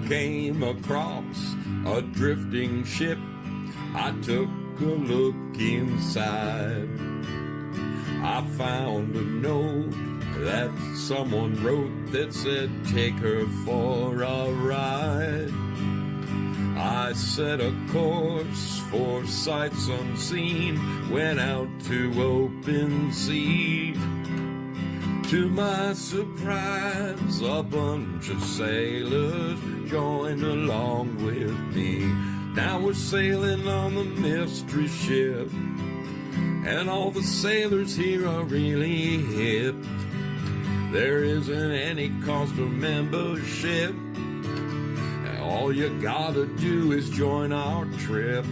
came across a drifting ship. I took a look inside. I found a note that someone wrote that said, take her for a ride. I set a course for sights unseen, went out to open sea. To my surprise, a bunch of sailors joined along with me. Now we're sailing on the mystery ship, and all the sailors here are really hip. There isn't any cost of membership, and all you gotta do is join our trip.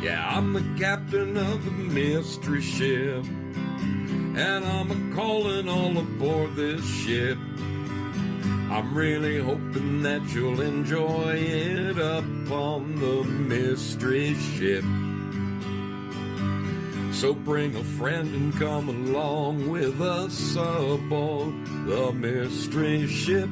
Yeah, I'm the captain of the mystery ship, and I'm a-calling all aboard this ship. I'm really hoping that you'll enjoy it up on the mystery ship. So bring a friend and come along with us aboard the mystery ship.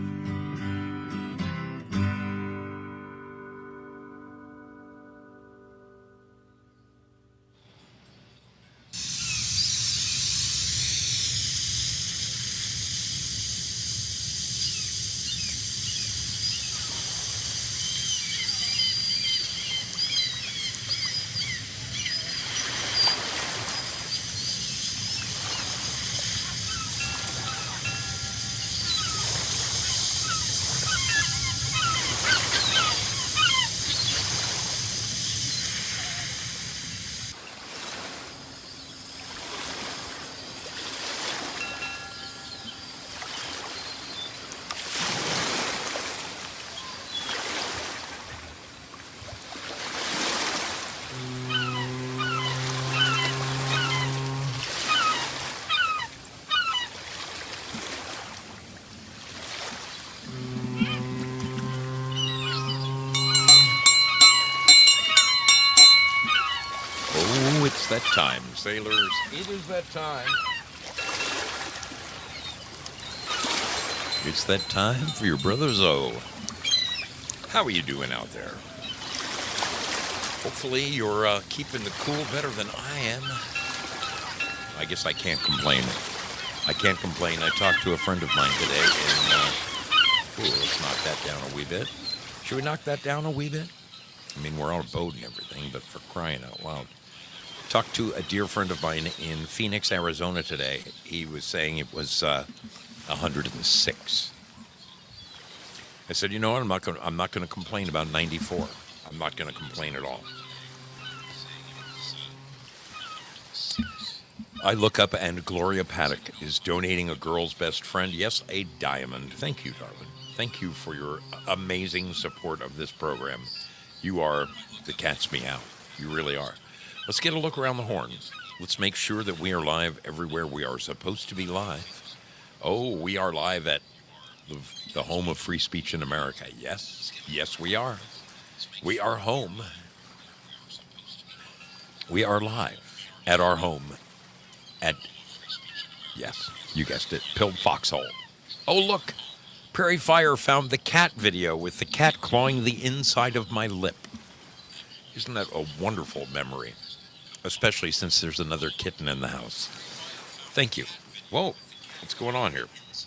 It's that time, sailors. It is that time. It's that time for your brother Zoe. How are you doing out there? Hopefully you're keeping the cool better than I am. I guess I can't complain. I talked to a friend of mine today, and let's knock that down a wee bit. Should we knock that down a wee bit? I mean, we're on a boat and everything, but for crying out loud. Talked to a dear friend of mine in Phoenix, Arizona today. He was saying it was 106. I said, you know what? I'm not going to complain about 94. I'm not going to complain at all. I look up and Gloria Paddock is donating a girl's best friend. Yes, a diamond. Thank you, darling. Thank you for your amazing support of this program. You are the cat's meow. You really are. Let's get a look around the horn. Let's make sure that we are live everywhere we are supposed to be live. Oh, we are live at the home of free speech in America. Yes, we are. We are home. We are live at our home at, yes, you guessed it, Pilled Foxhole. Oh, look, Prairie Fire found the cat video with the cat clawing the inside of my lip. Isn't that a wonderful memory? Especially since there's another kitten in the house. Thank you. Whoa, what's going on here? What's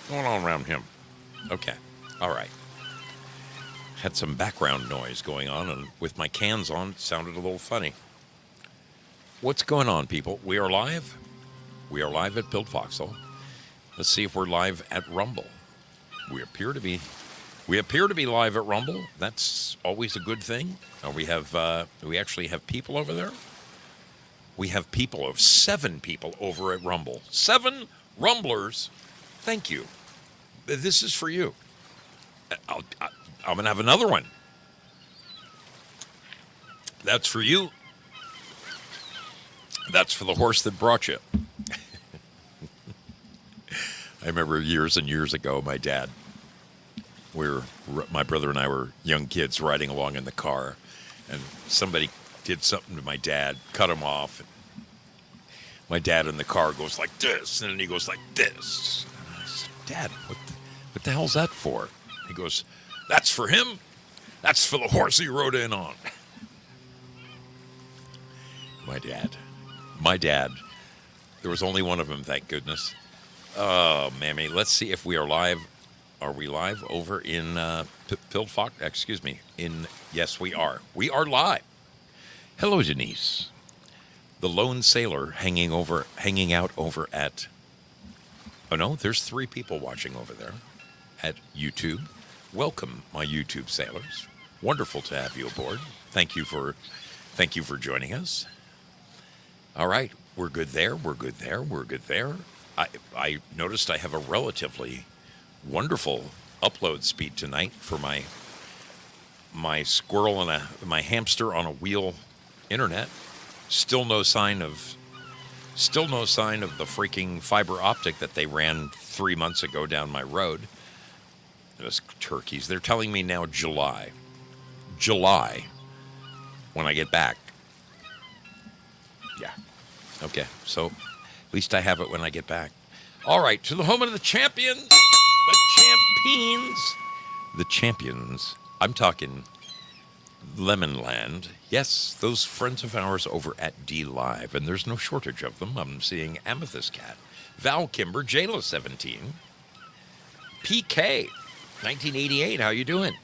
going on around him? Okay, all right. Had some background noise going on, and with my cans on, it sounded a little funny. What's going on, people? We are live. We are live at Pilled Foxhole. Let's see if we're live at Rumble. We appear to be live at Rumble. That's always a good thing. We actually have people over there. We have 7 people over at Rumble. 7 Rumblers. Thank you. This is for you. I'm going to have another one. That's for you. That's for the horse that brought you. I remember years and years ago, my brother and I were young kids riding along in the car, and somebody did something to my dad, cut him off. And my dad in the car goes like this, and then he goes like this. And I said, Dad, what the hell's that for? He goes, "That's for him. That's for the horse he rode in on." My dad. There was only one of them, thank goodness. Oh, mammy. Let's see if we are live. Are we live over in Pildfox? Excuse me. Yes, we are. We are live. Hello, Denise. The lone sailor hanging out over at. Oh no, there's 3 people watching over there at YouTube. Welcome, my YouTube sailors. Wonderful to have you aboard. Thank you for joining us. All right, we're good there. I noticed I have a relatively wonderful upload speed tonight for my squirrel and my hamster on a wheel internet. Still no sign of the freaking fiber optic that they ran 3 months ago down my road. Those turkeys. They're telling me now July when I get back. Yeah. Okay. So at least I have it when I get back. All right. To the home of the champions. The champions. I'm talking Lemonland. Yes, those friends of ours over at D Live. And there's no shortage of them. I'm seeing Amethyst Cat, Val Kimber, Jayla 17, PK 1988. How you doing?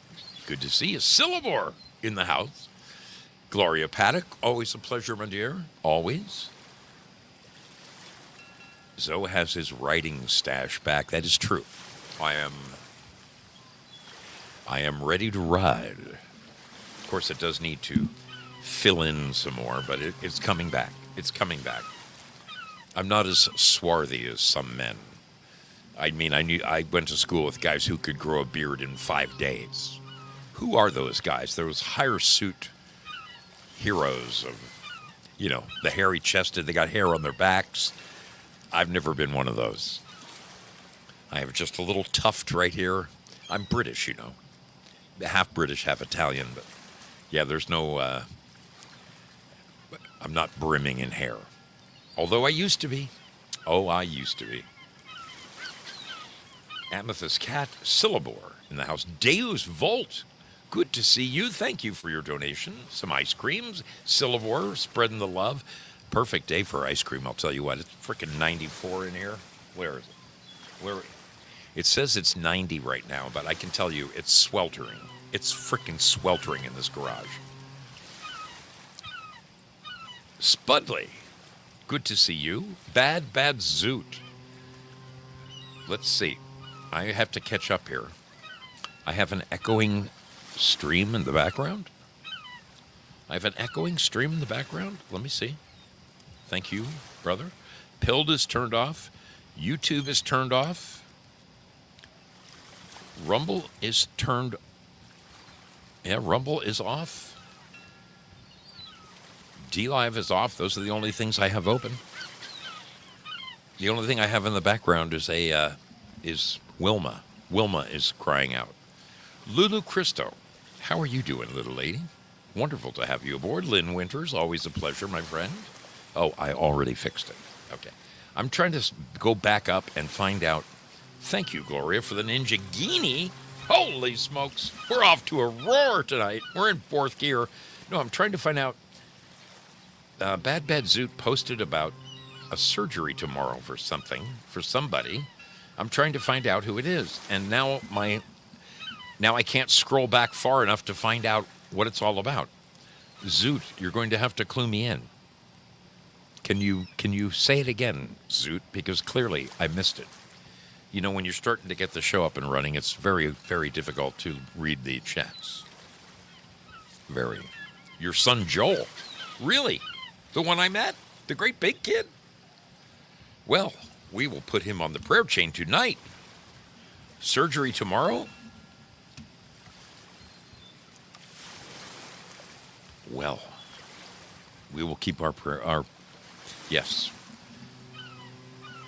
Good to see you. Syllabore in the house. Gloria Paddock, always a pleasure, my dear. Always. Zoe has his writing stash back. That is true. I am ready to ride. Of course, it does need to fill in some more, but it's coming back. It's coming back. I'm not as swarthy as some men. I mean, I went to school with guys who could grow a beard in 5 days. Who are those guys? Those hirsute heroes of, the hairy-chested. They got hair on their backs. I've never been one of those. I have just a little tuft right here. I'm British, half British, half Italian, but yeah, there's no. I'm not brimming in hair, although I used to be. Oh, I used to be. Amethyst Cat, Syllabore in the house. Deus Volt, good to see you. Thank you for your donation. Some ice creams. Syllabore, spreading the love. Perfect day for ice cream, I'll tell you what. It's freaking 94 in here. Where is it? Where? It says it's 90 right now, but I can tell you it's sweltering. It's freaking sweltering in this garage. Spudley, good to see you. Bad Zoot. Let's see. I have to catch up here. I have an echoing stream in the background. Let me see. Thank you, brother. Pilled is turned off. YouTube is turned off. Rumble is turned. Yeah, Rumble is off. D-Live is off. Those are the only things I have open. The only thing I have in the background is Wilma. Wilma is crying out. Lulu Christo, how are you doing, little lady? Wonderful to have you aboard. Lynn Winters, always a pleasure, my friend. Oh, I already fixed it. Okay. I'm trying to go back up and find out. Thank you, Gloria, for the Ninja Genie. Holy smokes. We're off to a roar tonight. We're in 4th gear. No, I'm trying to find out. Bad Zoot posted about a surgery tomorrow for somebody. I'm trying to find out who it is. And now I can't scroll back far enough to find out what it's all about. Zoot, you're going to have to clue me in. Can you say it again, Zoot? Because clearly I missed it. When you're starting to get the show up and running, it's very, very difficult to read the chats. Very. Your son Joel. Really? The one I met? The great big kid? Well, we will put him on the prayer chain tonight. Surgery tomorrow? Well, we will keep our prayer. Yes.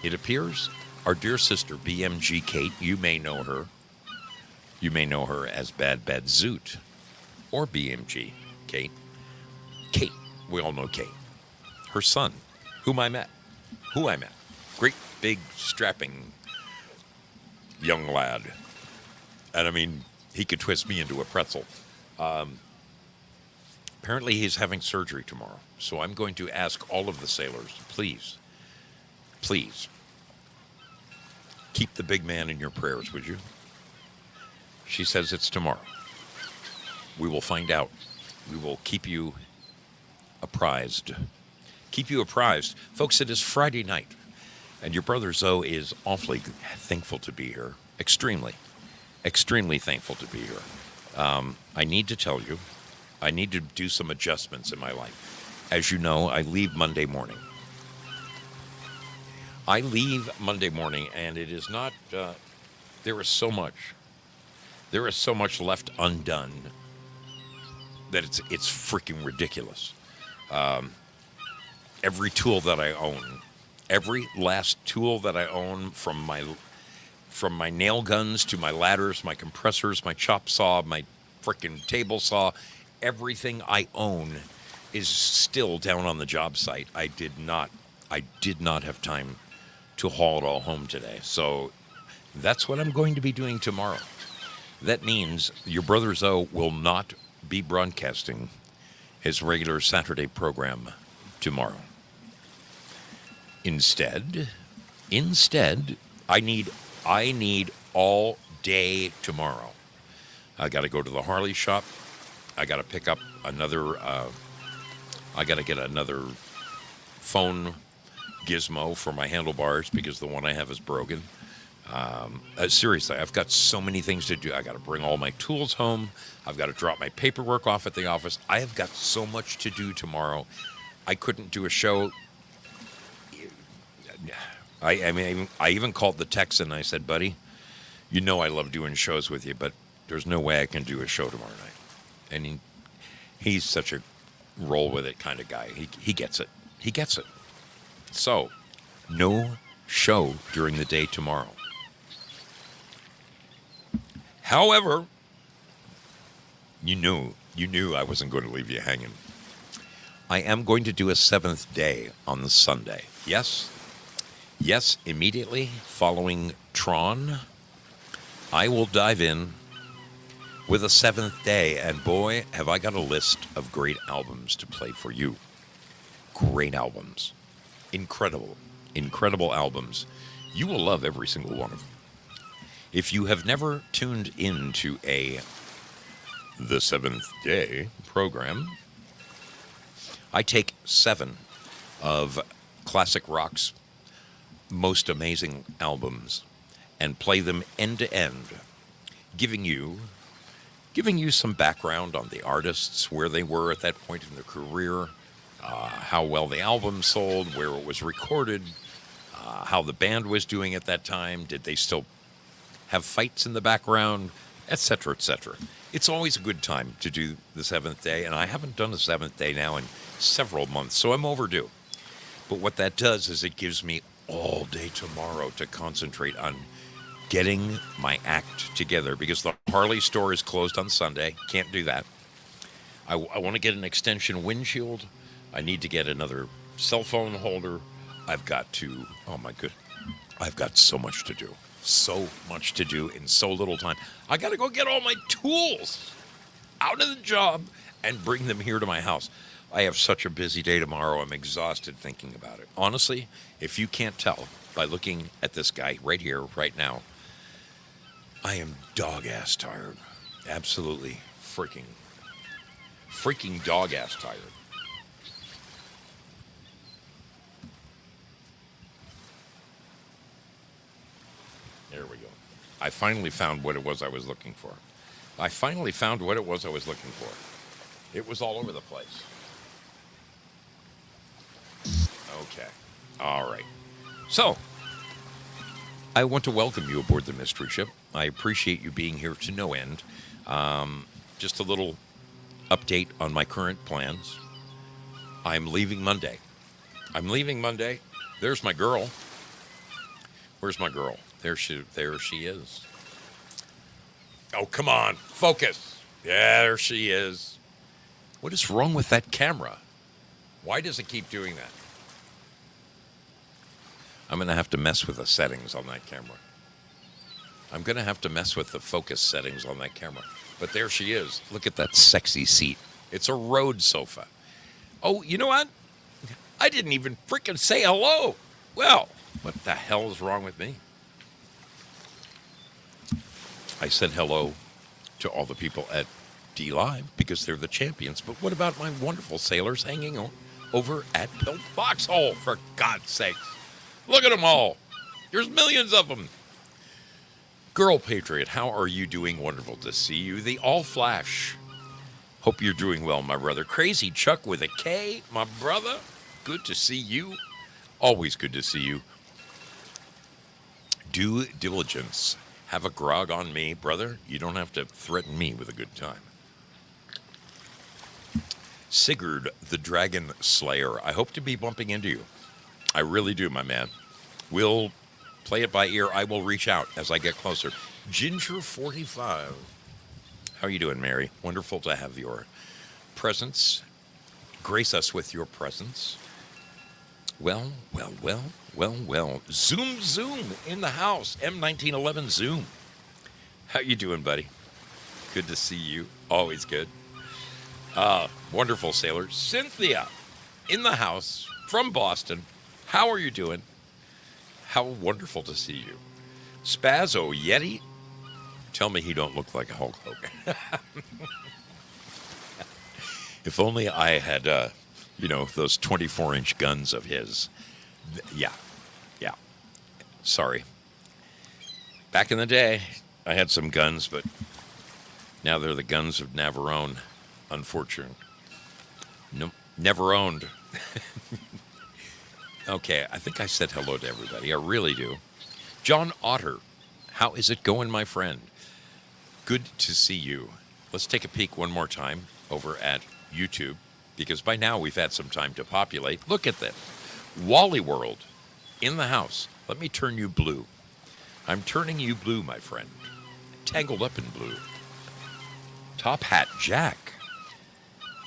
It appears our dear sister, BMG Kate, you may know her. You may know her as Bad Zoot or BMG Kate. Kate, we all know Kate. Her son, who I met. Great, big, strapping young lad. And I mean, he could twist me into a pretzel. Apparently, he's having surgery tomorrow. So I'm going to ask all of the sailors, please, please, keep the big man in your prayers, would you? She says it's tomorrow. We will find out. We will keep you apprised. Keep you apprised. Folks, it is Friday night, and your brother Zoe is awfully thankful to be here. Extremely, extremely thankful to be here. I need to tell you, I need to do some adjustments in my life. As you know, I leave Monday morning. And it is not, there is so much left undone that it's freaking ridiculous. Every tool that I own, every last tool that I own, from my nail guns to my ladders, my compressors, my chop saw, my freaking table saw, everything I own is still down on the job site. I did not have time to haul it all home today. So that's what I'm going to be doing tomorrow. That means your brother Zoe will not be broadcasting his regular Saturday program tomorrow. Instead, I need all day tomorrow. I got to go to the Harley shop. I got to pick up another. I got to get another phone gizmo for my handlebars because the one I have is broken. Seriously, I've got so many things to do. I got to bring all my tools home. I've got to drop my paperwork off at the office. I have got so much to do tomorrow. I couldn't do a show. I even called the Texan. I said, buddy, you know I love doing shows with you, but there's no way I can do a show tomorrow night. And he's such a roll with it kind of guy. He gets it. He gets it. So, no show during the day tomorrow. However, you knew I wasn't going to leave you hanging. I am going to do a 7th day on the Sunday. Yes, immediately following Tron, I will dive in with a 7th day, and boy, have I got a list of great albums to play for you. Great albums. Incredible albums. You will love every single one of them. If you have never tuned into the 7th Day program, I take 7 of classic rock's most amazing albums and play them end to end, giving you some background on the artists, where they were at that point in their career, how well the album sold, where it was recorded, how the band was doing at that time, did they still have fights in the background, etc., etc. It's always a good time to do the 7th Day, and I haven't done the 7th Day now in several months, so I'm overdue. But what that does is it gives me all day tomorrow to concentrate on getting my act together, because the Harley store is closed on Sunday. Can't do that. I want to get an extension windshield. I need to get another cell phone holder. I've got so much to do. So much to do in so little time. I got to go get all my tools out of the job and bring them here to my house. I have such a busy day tomorrow. I'm exhausted thinking about it. Honestly, if you can't tell by looking at this guy right here, right now, I am dog-ass tired. Absolutely freaking dog-ass tired. There we go. I finally found what it was I was looking for. It was all over the place. Okay. All right. So, I want to welcome you aboard the Mystery Ship. I appreciate you being here to no end. Just a little update on my current plans. I'm leaving Monday. There's my girl. Where's my girl? There she is. Oh, come on. Focus. Yeah, there she is. What is wrong with that camera? Why does it keep doing that? I'm going to have to mess with the settings on that camera. I'm going to have to mess with the focus settings on that camera. But there she is. Look at that sexy seat. It's a Rhodes sofa. Oh, you know what? I didn't even freaking say hello. Well, what the hell is wrong with me? I said hello to all the people at D Live because they're the champions. But what about my wonderful sailors hanging over at Built Foxhole, for God's sakes? Look at them all. There's millions of them. Girl Patriot, how are you doing? Wonderful to see you. The All Flash. Hope you're doing well, my brother. Crazy Chuck with a K, my brother. Good to see you. Always good to see you. Due diligence. Have a grog on me, brother. You don't have to threaten me with a good time. Sigurd, the Dragon Slayer. I hope to be bumping into you. I really do, my man. We'll play it by ear. I will reach out as I get closer. Ginger45. How are you doing, Mary? Wonderful to have your presence. Grace us with your presence. Well. Zoom in the house. M1911 Zoom. How you doing, buddy? Good to see you. Always good. Wonderful sailor. Cynthia in the house from Boston. How are you doing? How wonderful to see you. Spazzo Yeti. Tell me he don't look like a Hulk Hogan. If only I had, those 24-inch guns of his. Yeah. Sorry. Back in the day, I had some guns, but now they're the guns of Navarone. Unfortunate. No, never owned. Okay, I think I said hello to everybody. I really do. John Otter, how is it going, my friend? Good to see you. Let's take a peek one more time over at YouTube, because by now we've had some time to populate. Look at that. Wally World in the house. Let me turn you blue. I'm turning you blue, my friend. Tangled up in blue. Top Hat Jack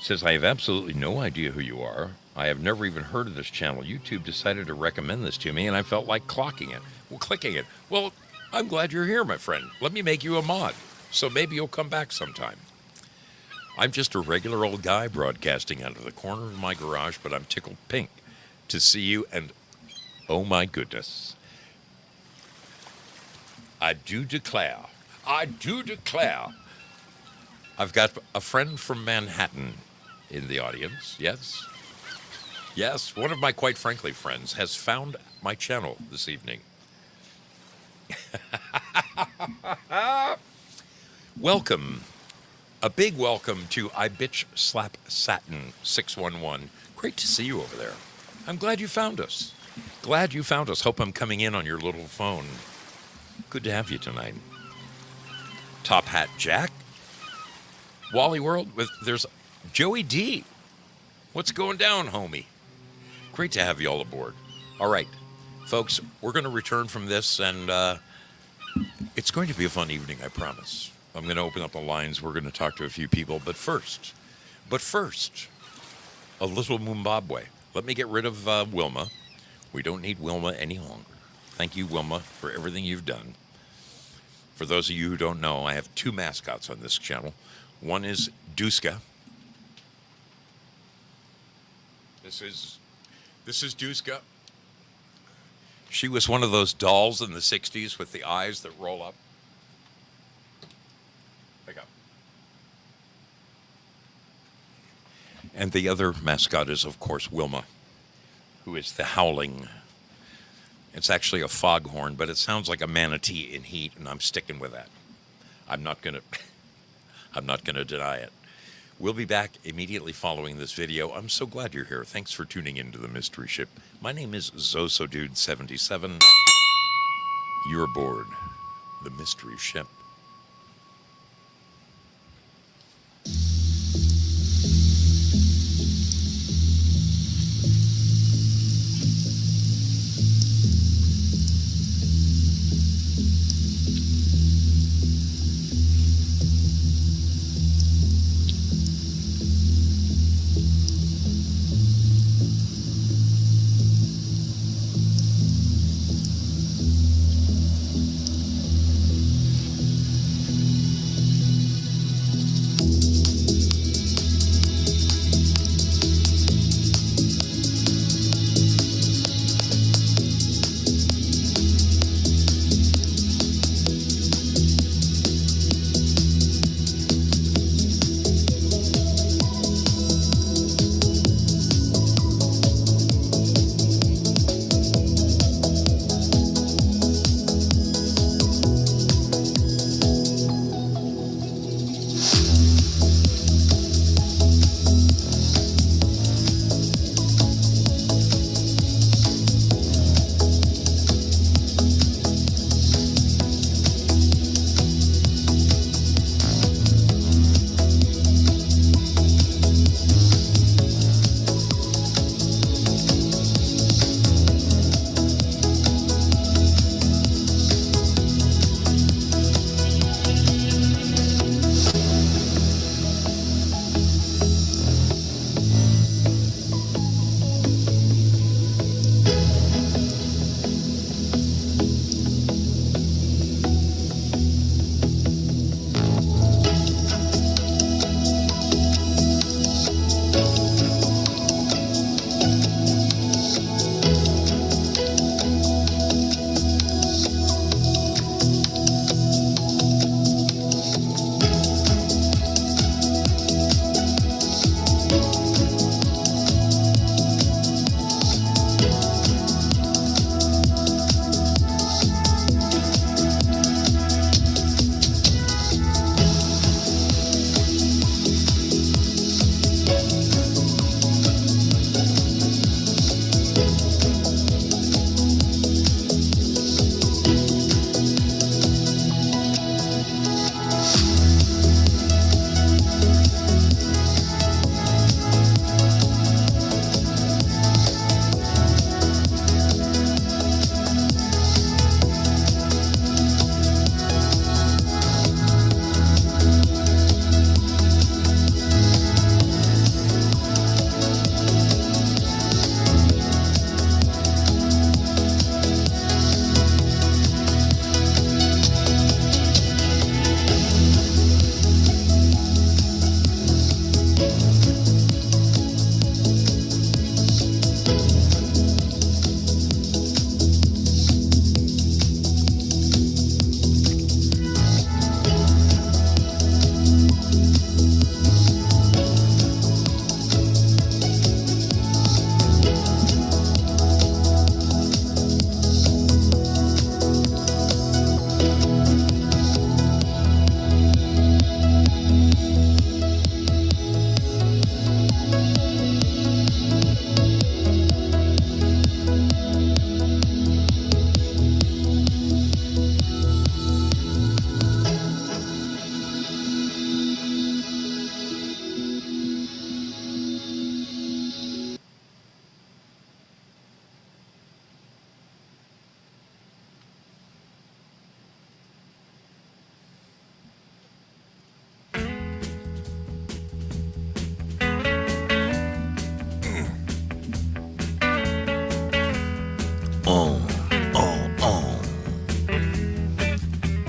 says, I have absolutely no idea who you are. I have never even heard of this channel. YouTube decided to recommend this to me, and I felt like clicking it. Well, I'm glad you're here, my friend. Let me make you a mod, so maybe you'll come back sometime. I'm just a regular old guy broadcasting out of the corner of my garage, but I'm tickled pink to see you, and oh my goodness. I do declare. I've got a friend from Manhattan in the audience. Yes, one of my quite frankly friends has found my channel this evening. Welcome. A big welcome to I Bitch Slap Satin 611. Great to see you over there. I'm glad you found us. Hope I'm coming in on your little phone. Good to have you tonight. Top Hat Jack. Wally World there's Joey D. What's going down, homie? Great to have you all aboard. All right, folks, we're going to return from this, and it's going to be a fun evening, I promise. I'm going to open up the lines. We're going to talk to a few people, but first, a little Mumbabwe. Let me get rid of Wilma. We don't need Wilma any longer. Thank you, Wilma, for everything you've done. For those of you who don't know, I have two mascots on this channel. One is Duska. This is Duska. She was one of those dolls in the 60s with the eyes that roll up. Pick up. And the other mascot is, of course, Wilma, who is the howling. It's actually a foghorn, but it sounds like a manatee in heat, and I'm sticking with that. I'm not gonna deny it. We'll be back immediately following this video. I'm so glad you're here. Thanks for tuning into the Mystery Ship. My name is ZosoDude77. You're aboard the Mystery Ship.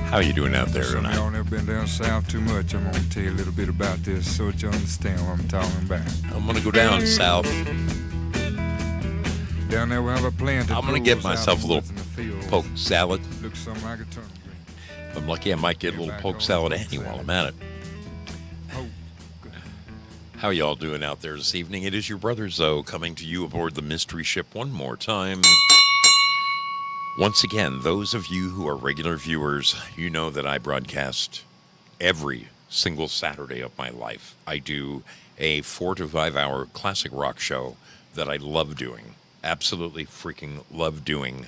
How you doing out there Some of y'all tonight? never been down south too much. I'm gonna tell you a little bit about this so that you understand what I'm talking about. I'm gonna go down south. Down there we have a plant. I'm gonna get myself a little poke salad. Looks something like a turnip green. If I'm lucky, I might get a little poke salad handy while I'm at it. Oh, How y'all doing out there this evening? It is your brother Zoe coming to you aboard the mystery ship one more time. Once again, those of you who are regular viewers, you know that I broadcast every single Saturday of my life. I do a 4 to 5 hour classic rock show that I love doing. Absolutely freaking love doing.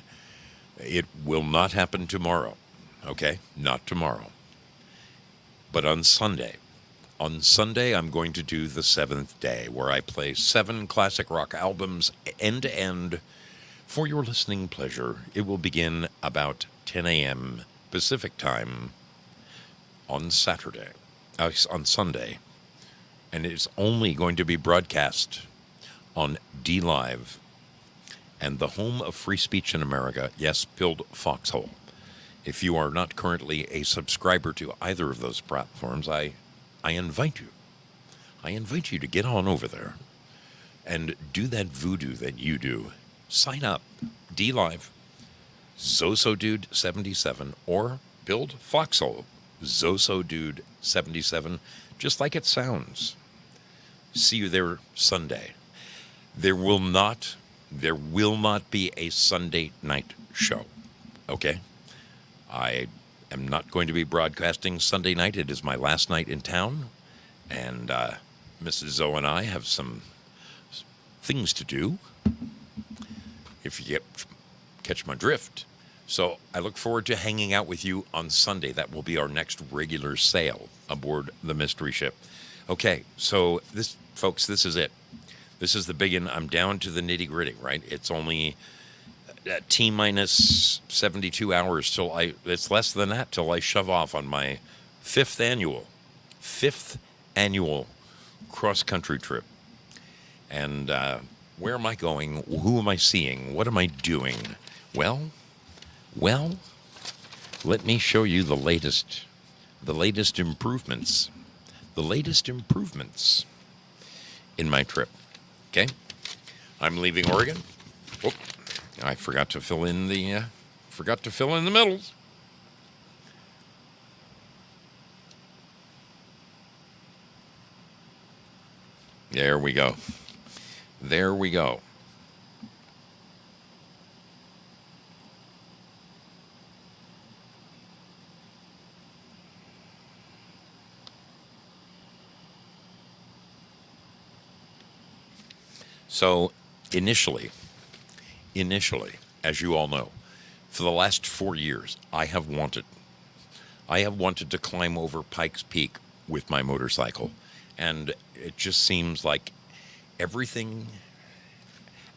It will not happen tomorrow, okay? Not tomorrow. But on Sunday. On Sunday, I'm going to do the 7th day, where I play 7 classic rock albums end to end for your listening pleasure. It will begin about 10 a.m. Pacific time on Saturday, on Sunday, and it's only going to be broadcast on D-Live and the home of free speech in America, yes, Pilled Foxhole. If you are not currently a subscriber to either of those platforms, I invite you. I invite you to get on over there and do that voodoo that you do. Sign up, D-Live, Zoso Dude 77, or Build Foxhole, Zoso Dude 77, just like it sounds. See you there Sunday. There will not be a Sunday night show, okay? I am not going to be broadcasting Sunday night. It is my last night in town, and Mrs. Zoe and I have some things to do, if you catch my drift. So I look forward to hanging out with you on Sunday. That will be our next regular sail aboard the mystery ship. Okay, so this, folks, this is it. This is the big one. I'm down to the nitty gritty, right? It's only T minus 72 hours till it's less than that till I shove off on my fifth annual cross-country trip. And where am I going? Who am I seeing? What am I doing? Well, let me show you the latest improvements. The latest improvements in my trip. Okay? I'm leaving Oregon. Whoop. I forgot to fill in the medals. There we go. There we go. So initially, as you all know, for the last 4 years, I have wanted to climb over Pikes Peak with my motorcycle. And it just seems like everything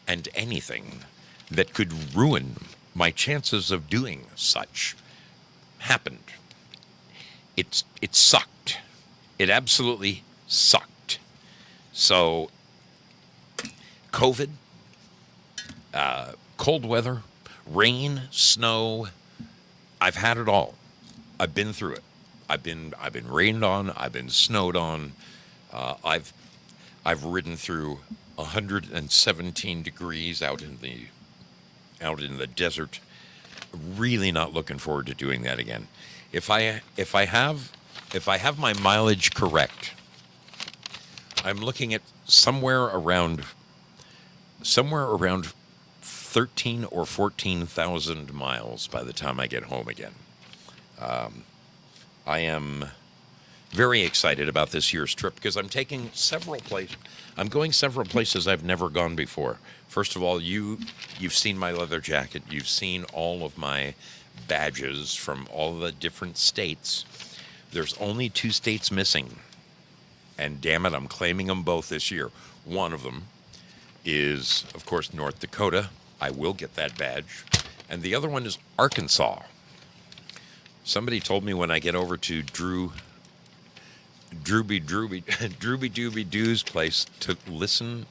and anything that could ruin my chances of doing such happened. It sucked. It absolutely sucked. So COVID, cold weather, rain, snow, I've had it all. I've been through it. I've been rained on. I've been snowed on. I've ridden through 117 degrees out in the desert. Really not looking forward to doing that again. If I have my mileage correct, I'm looking at somewhere around 13 or 14,000 miles by the time I get home again. I am very excited about this year's trip because I'm taking I'm going several places I've never gone before. First of all, you've seen my leather jacket. You've seen all of my badges from all the different states. There's only 2 states missing. And damn it, I'm claiming them both this year. One of them is, of course, North Dakota. I will get that badge. And the other one is Arkansas. Somebody told me when I get over to Drooby Dooby Doo's place to listen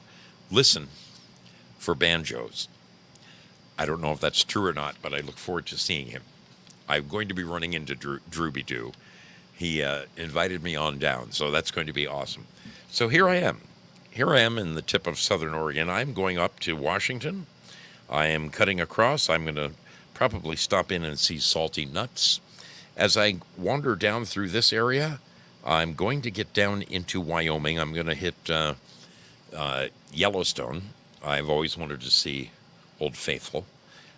for banjos. I don't know if that's true or not, but I look forward to seeing him. I'm going to be running into Drooby Doo. He invited me on down, so that's going to be awesome. So here I am. Here I am in the tip of Southern Oregon. I'm going up to Washington. I am cutting across. I'm going to probably stop in and see Salty Nuts. As I wander down through this area, I'm going to get down into Wyoming. I'm going to hit Yellowstone. I've always wanted to see Old Faithful.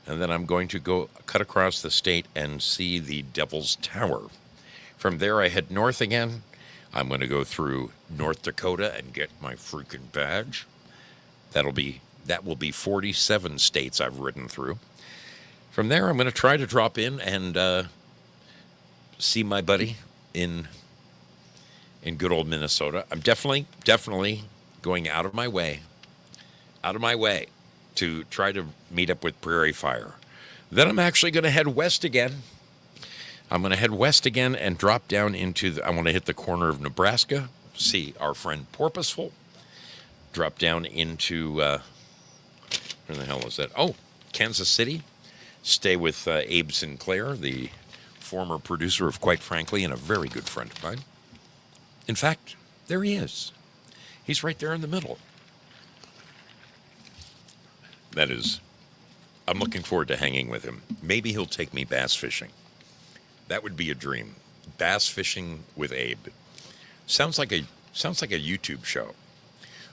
And then I'm going to go cut across the state and see the Devil's Tower. From there, I head north again. I'm going to go through North Dakota and get my freaking badge. That will be 47 states I've ridden through. From there, I'm going to try to drop in and see my buddy in good old Minnesota. I'm definitely going out of my way to try to meet up with Prairie Fire. Then I'm actually going to head west again. I'm going to head west again and drop down I want to hit the corner of Nebraska, see our friend Porpoiseful, drop down into, where the hell is that? Oh, Kansas City. Stay with Abe Sinclair, the former producer of Quite Frankly and a very good friend of mine. In fact, there he is. He's right there in the middle. I'm looking forward to hanging with him. Maybe he'll take me bass fishing. That would be a dream. Bass fishing with Abe. Sounds like a YouTube show.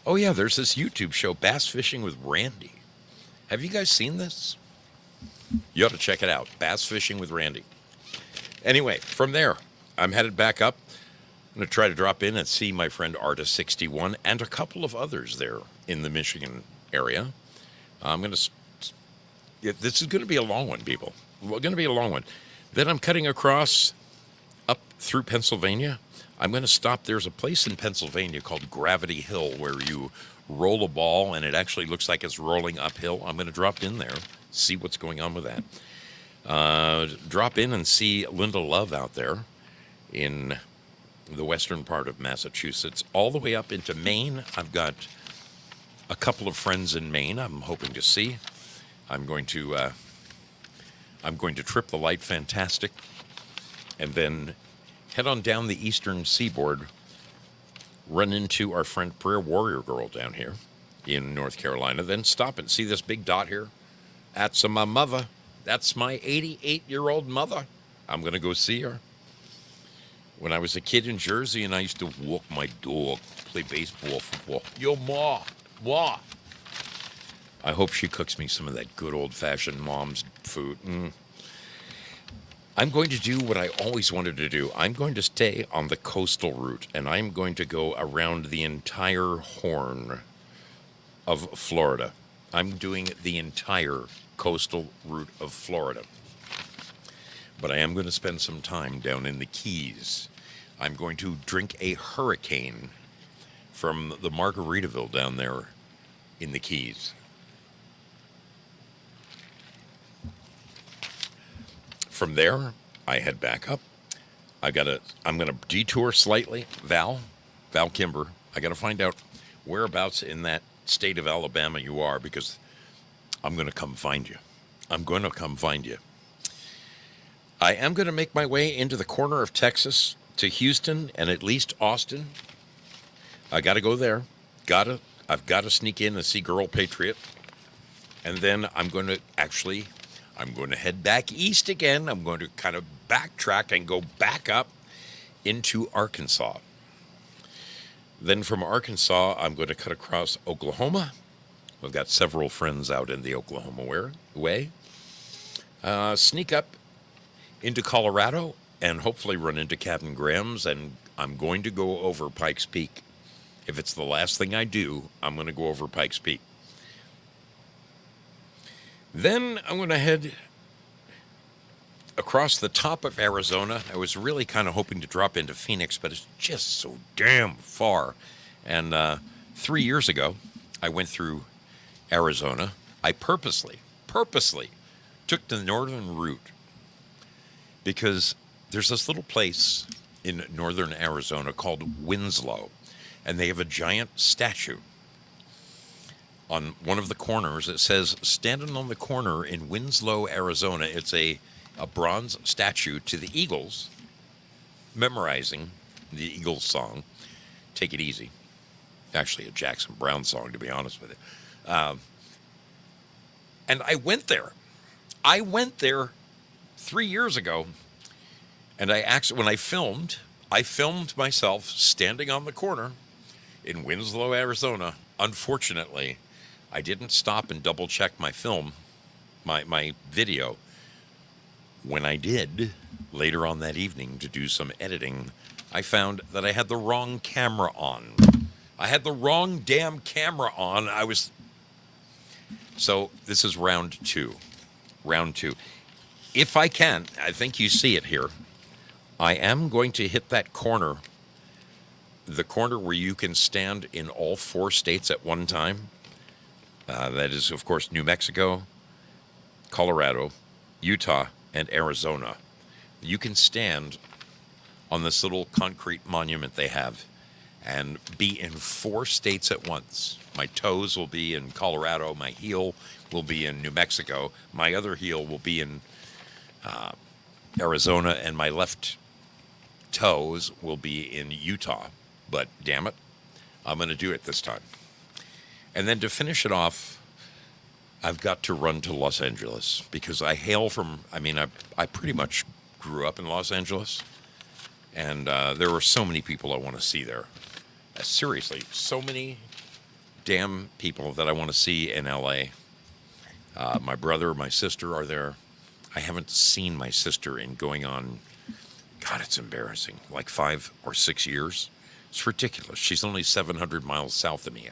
Oh yeah, there's this YouTube show, Bass Fishing with Randy. Have you guys seen this? You ought to check it out. Bass Fishing with Randy. Anyway, from there, I'm headed back up. I'm going to try to drop in and see my friend Artist61 and a couple of others there in the Michigan area. This is going to be a long one, people. It's going to be a long one. Then I'm cutting across up through Pennsylvania. I'm going to stop. There's a place in Pennsylvania called Gravity Hill where you roll a ball and it actually looks like it's rolling uphill. I'm going to drop in there, see what's going on with that. Drop in and see Linda Love out there in the western part of Massachusetts, all the way up into Maine. I've got a couple of friends in Maine I'm hoping to see. I'm going to trip the light fantastic and then head on down the eastern seaboard, run into our friend Prayer Warrior Girl down here in North Carolina, then stop and see this big dot here. That's my mother. That's my 88-year-old mother. I'm going to go see her. When I was a kid in Jersey and I used to walk my dog, play baseball, football. Yo, Ma. I hope she cooks me some of that good old-fashioned mom's food. I'm going to do what I always wanted to do. I'm going to stay on the coastal route, and I'm going to go around the entire horn of Florida. I'm doing the entire coastal route of Florida. But I am going to spend some time down in the Keys. I'm going to drink a hurricane from the Margaritaville down there in the Keys. From there, I head back up. I'm going to detour slightly. Val Kimber, I got to find out whereabouts in that state of Alabama you are, because I'm going to come find you. I am going to make my way into the corner of Texas to Houston and at least Austin. I got to go there. I've got to sneak in and see Girl Patriot. And then I'm going to head back east again. I'm going to kind of backtrack and go back up into Arkansas. Then from Arkansas, I'm going to cut across Oklahoma. We've got several friends out in the Oklahoma way. Sneak up into Colorado and hopefully run into Captain Graham's, and I'm going to go over Pikes Peak. If it's the last thing I do, I'm going to go over Pikes Peak. Then I'm going to head across the top of Arizona. I was really kind of hoping to drop into Phoenix, but it's just so damn far. And 3 years ago, I went through Arizona. I purposely took the northern route because there's this little place in northern Arizona called Winslow, and they have a giant statue on one of the corners. It says, standing on the corner in Winslow, Arizona. It's a bronze statue to the Eagles, memorizing the Eagles song, Take It Easy. Actually, a Jackson Browne song, to be honest with you. And I went there. I went there 3 years ago, and when I filmed myself standing on the corner in Winslow, Arizona. Unfortunately, I didn't stop and double check my film, my video. When I did later on that evening to do some editing, I found that I had the wrong camera on. I had the wrong damn camera on. So this is round two. Round two. If I can, I think you see it here. I am going to hit that corner, the corner where you can stand in all 4 states at one time. That is, of course, New Mexico, Colorado, Utah, and Arizona. You can stand on this little concrete monument they have and be in 4 states at once. My toes will be in Colorado. My heel will be in New Mexico. My other heel will be in Arizona, and my left toes will be in Utah. But damn it, I'm going to do it this time. And then to finish it off, I've got to run to Los Angeles because I hail from, I pretty much grew up in Los Angeles. And there were so many people I want to see there. Seriously, so many damn people that I want to see in LA. My brother, my sister are there. I haven't seen my sister in going on, God, it's embarrassing, like 5 or 6 years. It's ridiculous. She's only 700 miles south of me.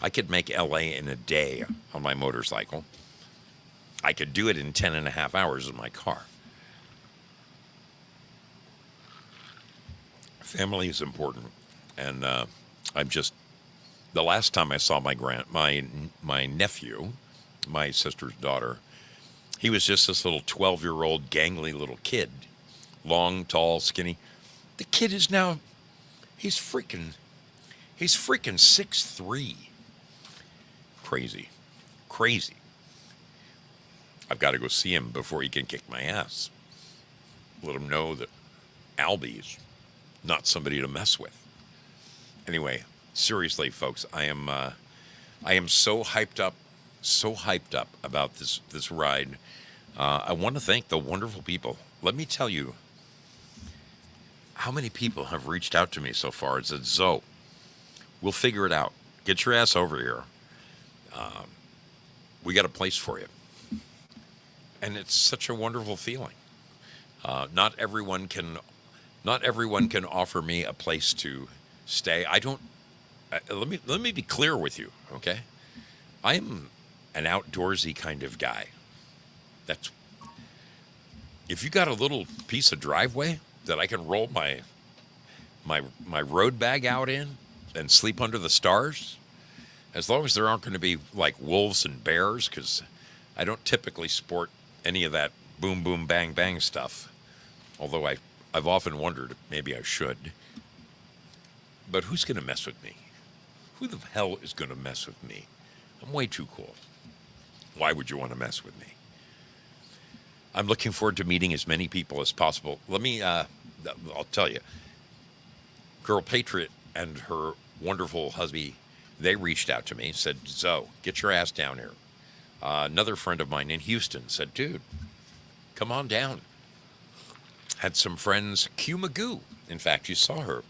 I could make LA in a day on my motorcycle. I could do it in 10 and a half hours in my car. Family is important. And the last time I saw my nephew, my sister's daughter, he was just this little 12-year-old gangly little kid. Long, tall, skinny. The kid is now, he's freaking 6'3". Crazy. I've got to go see him before he can kick my ass. Let him know that Albie's not somebody to mess with. Anyway, seriously, folks, I am so hyped up about this ride. I want to thank the wonderful people. Let me tell you how many people have reached out to me so far and said, Zoe, we'll figure it out. Get your ass over here. We got a place for you. And it's such a wonderful feeling. Not everyone can offer me a place to stay. Let me be clear with you, okay? I'm an outdoorsy kind of guy. If you got a little piece of driveway that I can roll my road bag out in and sleep under the stars, as long as there aren't going to be like wolves and bears, because I don't typically sport any of that boom, boom, bang, bang stuff. Although I've often wondered maybe I should. But who's going to mess with me? Who the hell is going to mess with me? I'm way too cool. Why would you want to mess with me? I'm looking forward to meeting as many people as possible. I'll tell you, Girl Patriot and her wonderful husband, they reached out to me and said, Zoe, get your ass down here. Another friend of mine in Houston said, dude, come on down. Had some friends, Q Magoo. In fact, you saw her.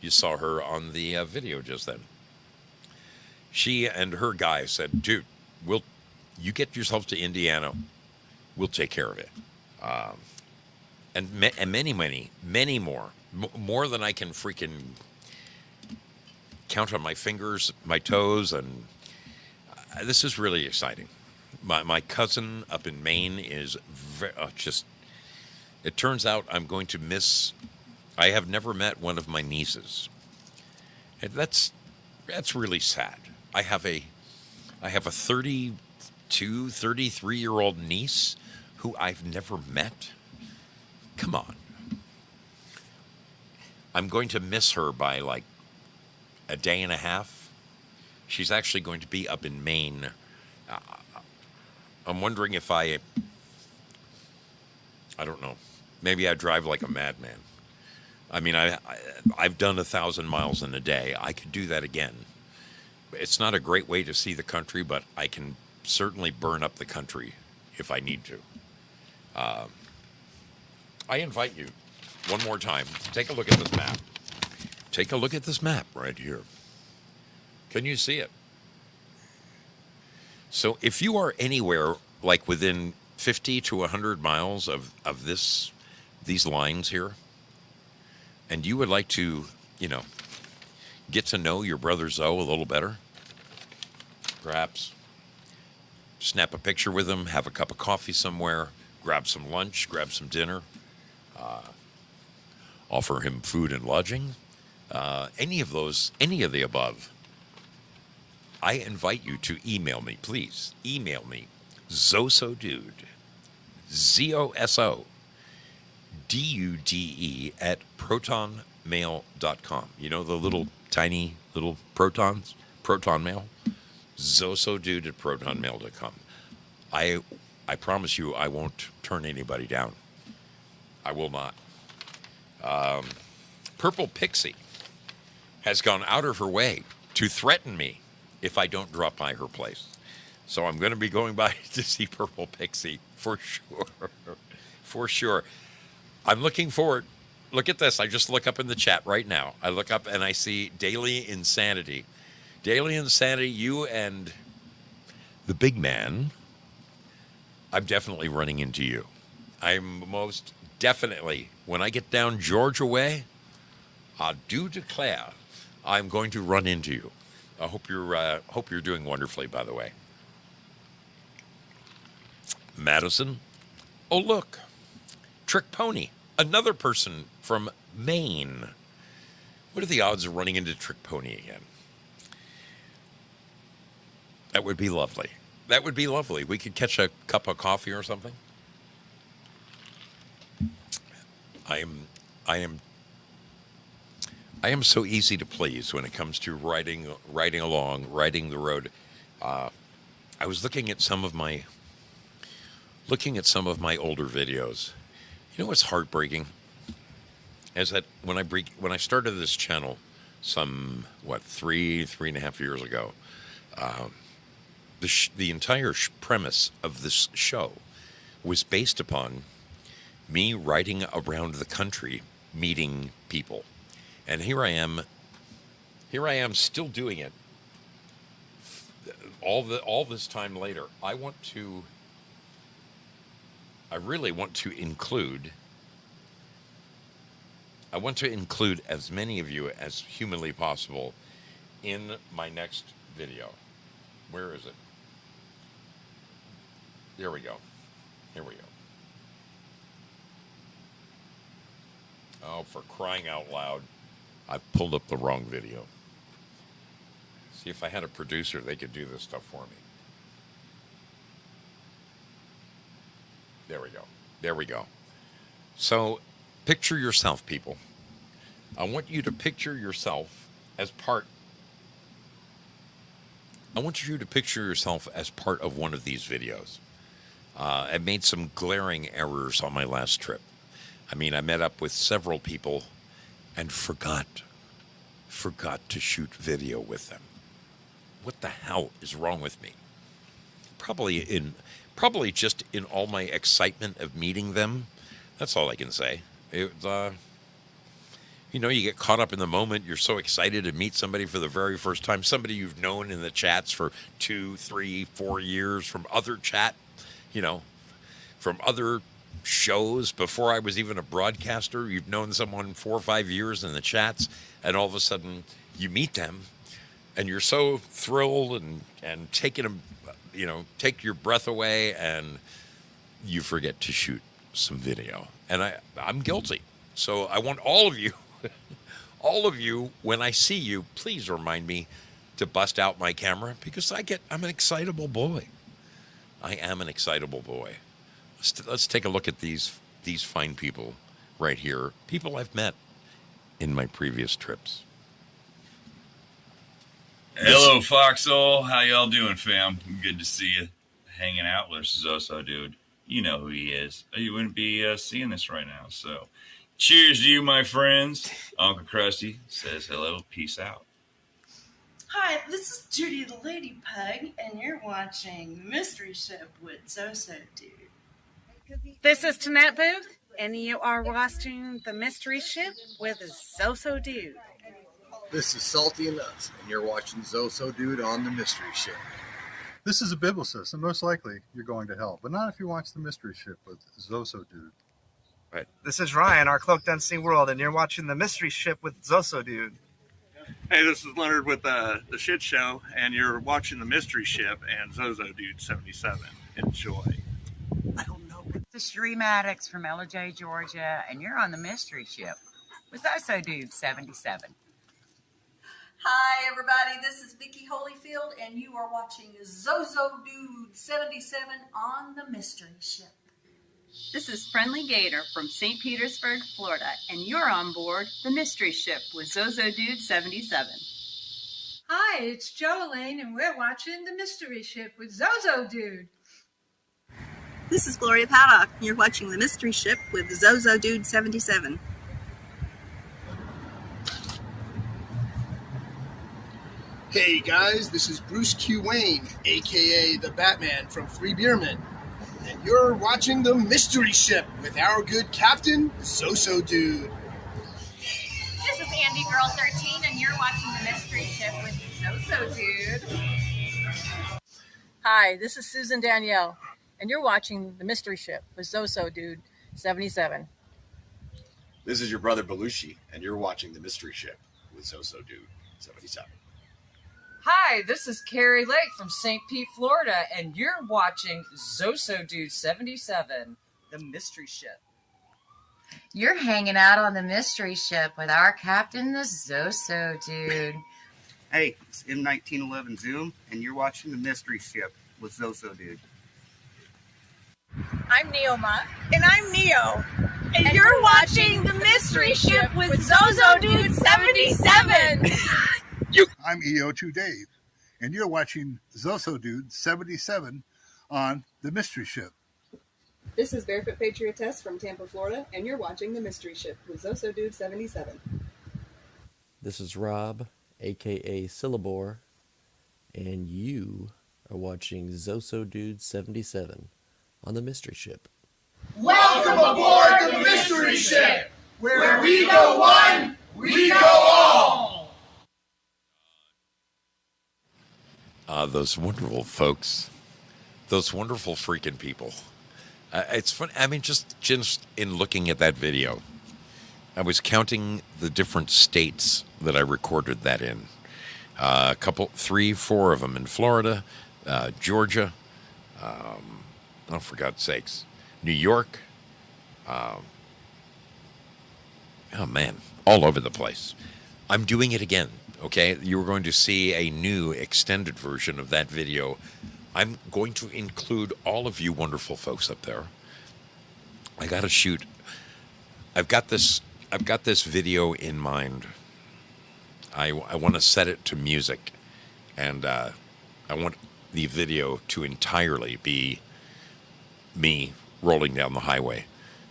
You saw her on the video just then. She and her guy said, dude, you get yourself to Indiana. We'll take care of it. And many more. More than I can freaking count on my fingers, my toes, and this is really exciting. My cousin up in Maine is it turns out I'm going to miss, I have never met one of my nieces. And that's really sad. I have a 32, 33-year-old niece who I've never met. Come on. I'm going to miss her by like a day and a half. She's actually going to be up in Maine. I'm wondering if I don't know. Maybe I drive like a madman. I mean, I've done 1,000 miles in a day. I could do that again. It's not a great way to see the country, but I can certainly burn up the country if I need to. I invite you one more time. Take a look at this map. Take a look at this map right here. Can you see it? So if you are anywhere like within 50 to 100 miles of these lines here, and you would like to, get to know your brother Zoe a little better, perhaps snap a picture with him, have a cup of coffee somewhere, grab some lunch, grab some dinner, offer him food and lodging, any of the above, I invite you to email me, please. Email me, zosodude, ZOSODUDE at protonmail.com. You know the little tiny little protons? Proton mail? Zosodude at protonmail.com. I promise you I won't turn anybody down. I will not. Purple Pixie has gone out of her way to threaten me if I don't drop by her place. So I'm going to be going by to see Purple Pixie for sure. For sure. I'm looking forward. Look at this. I just look up in the chat right now. I look up and I see Daily Insanity. Daily Insanity, you and the big man, I'm definitely running into you. I'm most definitely, when I get down Georgia way, I do declare I'm going to run into you. I hope you're doing wonderfully, by the way. Madison. Oh, look. Trick Pony. Another person from Maine. What are the odds of running into Trick Pony again? That would be lovely. That would be lovely. We could catch a cup of coffee or something. I am so easy to please when it comes to riding the road. I was looking at some of my older videos. You know what's heartbreaking? Is that when I started this channel, some 3.5 years ago, the entire premise of this show was based upon me riding around the country, meeting people. And here I am still doing it all this time later. I really want to include as many of you as humanly possible in my next video. Where is it? There we go. Here we go. Oh, for crying out loud. I pulled up the wrong video. See, if I had a producer, they could do this stuff for me. There we go. There we go. So, picture yourself, people. I want you to picture yourself as part of one of these videos. I made some glaring errors on my last trip. I mean, I met up with several people and forgot to shoot video with them. What the hell is wrong with me? Probably just in all my excitement of meeting them. That's all I can say. You get caught up in the moment. You're so excited to meet somebody for the very first time, somebody you've known in the chats for 2, 3, 4 years from other from other shows before I was even a broadcaster. You've known someone 4 or 5 years in the chats, and all of a sudden you meet them and you're so thrilled and taking them, take your breath away, and you forget to shoot some video. And I'm guilty. So I want all of you, when I see you, please remind me to bust out my camera, because I'm an excitable boy. I am an excitable boy. Let's take a look at these fine people right here. People I've met in my previous trips. Hello, Foxhole. How y'all doing, fam? Good to see you. Hanging out with Zoso, dude. You know who he is. You wouldn't be seeing this right now. So, cheers to you, my friends. Uncle Krusty says hello. Peace out. Hi, this is Judy the Lady Pug, and you're watching The Mystery Ship with Zoso Dude. This is Tanette Booth, and you are watching The Mystery Ship with Zoso Dude. This is Salty and Nuts, and you're watching Zoso Dude on The Mystery Ship. This is a Biblicist, and most likely you're going to hell, but not if you watch The Mystery Ship with Zoso Dude. Right. This is Ryan, our Cloaked Unseen World, and you're watching The Mystery Ship with Zoso Dude. Hey, this is Leonard with the Shit Show, and you're watching The Mystery Ship and Zoso Dude 77. Enjoy. This is Sheree Maddox from LJ, Georgia, and you're on The Mystery Ship with Zoso Dude 77. Hi, everybody. This is Vicki Holyfield, and you are watching Zoso Dude 77 on The Mystery Ship. This is Friendly Gator from St. Petersburg, Florida, and you're on board The Mystery Ship with Zoso Dude 77. Hi, it's Joelaine, and we're watching The Mystery Ship with Zoso Dude. This is Gloria Paddock. You're watching The Mystery Ship with Zoso Dude 77. Hey guys, this is Bruce Q. Wayne, aka the Batman from Three Beermen, and you're watching The Mystery Ship with our good captain, Zoso Dude. This is Andy Girl 13, and you're watching The Mystery Ship with Zoso Dude. Hi, this is Susan Danielle, and you're watching The Mystery Ship with Zoso Dude 77. This is your brother Belushi, and you're watching The Mystery Ship with Zoso Dude 77. Hi, this is Carrie Lake from St. Pete, Florida, and you're watching Zoso Dude 77, The Mystery Ship. You're hanging out on The Mystery Ship with our captain, the Zoso Dude. Hey, it's M1911 Zoom, and you're watching The Mystery Ship with Zoso Dude. I'm Neoma. And I'm Neo. And you're watching The Mystery Ship with Zoso Dude 77. I'm EO2 Dave, and you're watching Zoso Dude 77 on The Mystery Ship. This is Barefoot Patriotess from Tampa, Florida, and you're watching The Mystery Ship with Zoso Dude 77. This is Rob, aka Syllabore, and you are watching Zoso Dude 77 on The Mystery Ship. Welcome aboard The Mystery Ship, where we go one, we go all. Those wonderful folks, those wonderful freaking people. It's fun. I mean, just in looking at that video, I was counting the different states that I recorded that in. A couple, 3, 4 of them in Florida, Georgia, oh, for God's sakes, New York. Oh, man, all over the place. I'm doing it again. Okay, you're going to see a new extended version of that video. I'm going to include all of you wonderful folks up there. I got to shoot. I've got this video in mind. I want to set it to music, and I want the video to entirely be me rolling down the highway.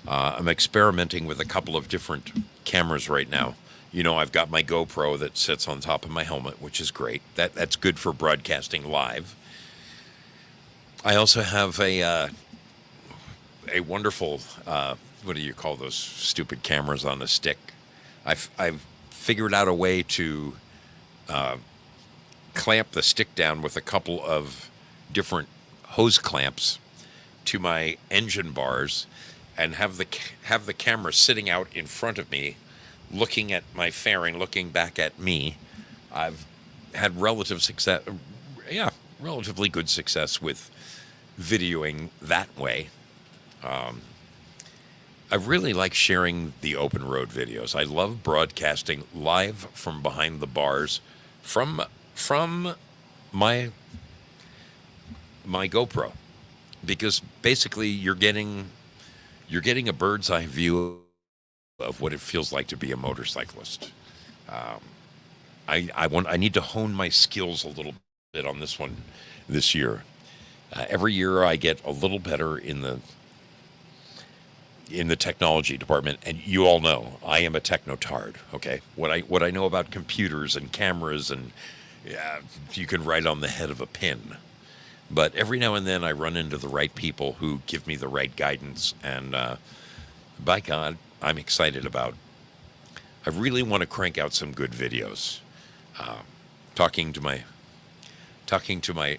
I'm experimenting with a couple of different cameras right now. You know, I've got my GoPro that sits on top of my helmet, which is great. That's good for broadcasting live. I also have a wonderful, what do you call those stupid cameras on a stick? I've figured out a way to clamp the stick down with a couple of different hose clamps to my engine bars, and have the camera sitting out in front of me, looking at my fairing, looking back at me. I've had relatively good success with videoing that way. I really like sharing the open road videos. I love broadcasting live from behind the bars from my GoPro, because basically you're getting a bird's eye view of what it feels like to be a motorcyclist. I need to hone my skills a little bit on this one this year. Every year I get a little better in the technology department, and you all know I am a technotard. Okay, what I know about computers and cameras, and you can write on the head of a pin. But every now and then I run into the right people who give me the right guidance, and by God, I'm excited about. I really want to crank out some good videos. Talking to my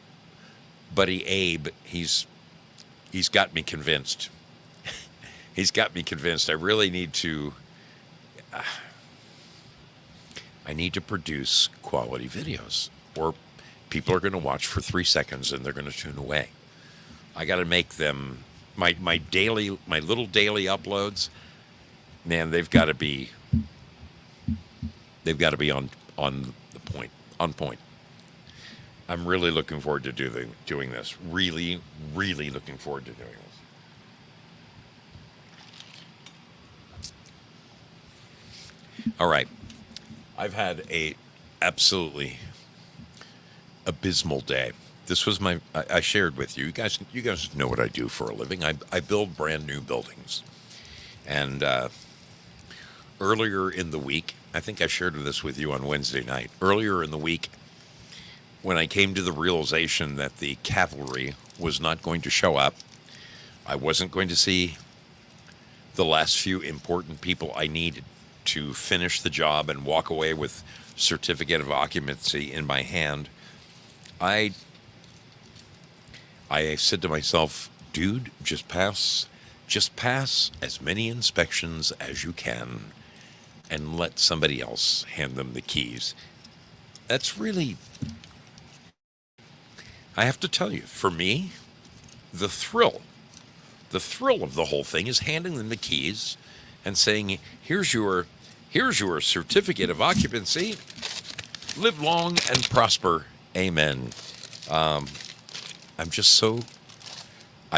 buddy Abe, he's got me convinced. He's got me convinced. I really need to. I need to produce quality videos, or people are going to watch for 3 seconds and they're going to tune away. I got to make them my little daily uploads. Man, they've got to be on point. I'm really looking forward to doing this. Really, really looking forward to doing this. All right. I've had a absolutely abysmal day. This was I shared with you. You guys know what I do for a living. I build brand new buildings. And earlier in the week, I think I shared this with you on Wednesday night. Earlier in the week, when I came to the realization that the cavalry was not going to show up, I wasn't going to see the last few important people I needed to finish the job and walk away with certificate of occupancy in my hand, I said to myself, dude, just pass as many inspections as you can and let somebody else hand them the keys. That's really, I have to tell you, for me, the thrill of the whole thing is handing them the keys and saying, here's your certificate of occupancy. Live long and prosper. Amen. I'm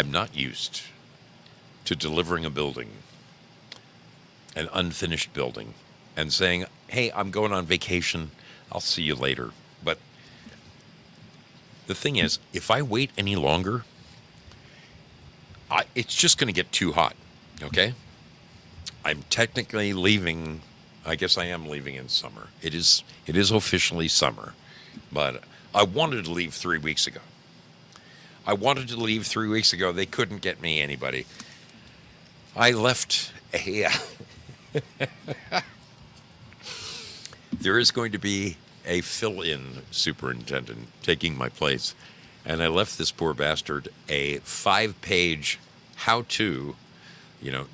not used to delivering a building, an unfinished building, and saying, hey, I'm going on vacation. I'll see you later. But the thing is, if I wait any longer, it's just going to get too hot. Okay? I'm technically leaving. I guess I am leaving in summer. It is officially summer, but I wanted to leave 3 weeks ago. They couldn't get me anybody. I left there is going to be a fill-in superintendent taking my place, and I left this poor bastard a 5-page how-to,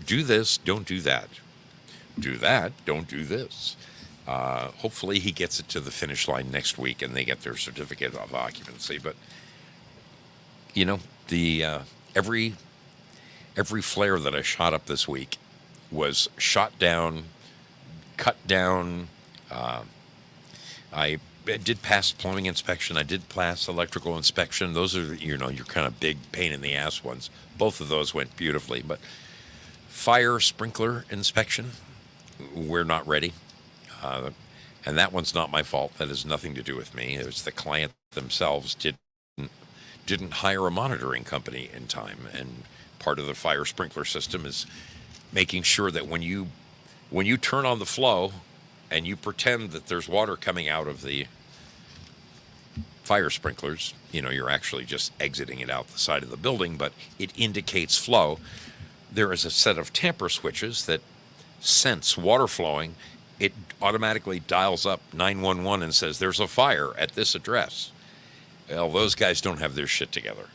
do this, don't do that. Do that, don't do this. Hopefully he gets it to the finish line next week and they get their certificate of occupancy. But, every flare that I shot up this week was shot down, cut down. I did pass plumbing inspection. I did pass electrical inspection. Those are, your kind of big pain in the ass ones. Both of those went beautifully. But fire sprinkler inspection, we're not ready. And that one's not my fault. That has nothing to do with me. It was the client themselves didn't hire a monitoring company in time. And part of the fire sprinkler system is making sure that when you turn on the flow and you pretend that there's water coming out of the fire sprinklers, you're actually just exiting it out the side of the building, but it indicates flow. There is a set of tamper switches that sense water flowing. It automatically dials up 911 and says there's a fire at this address. Well, those guys don't have their shit together,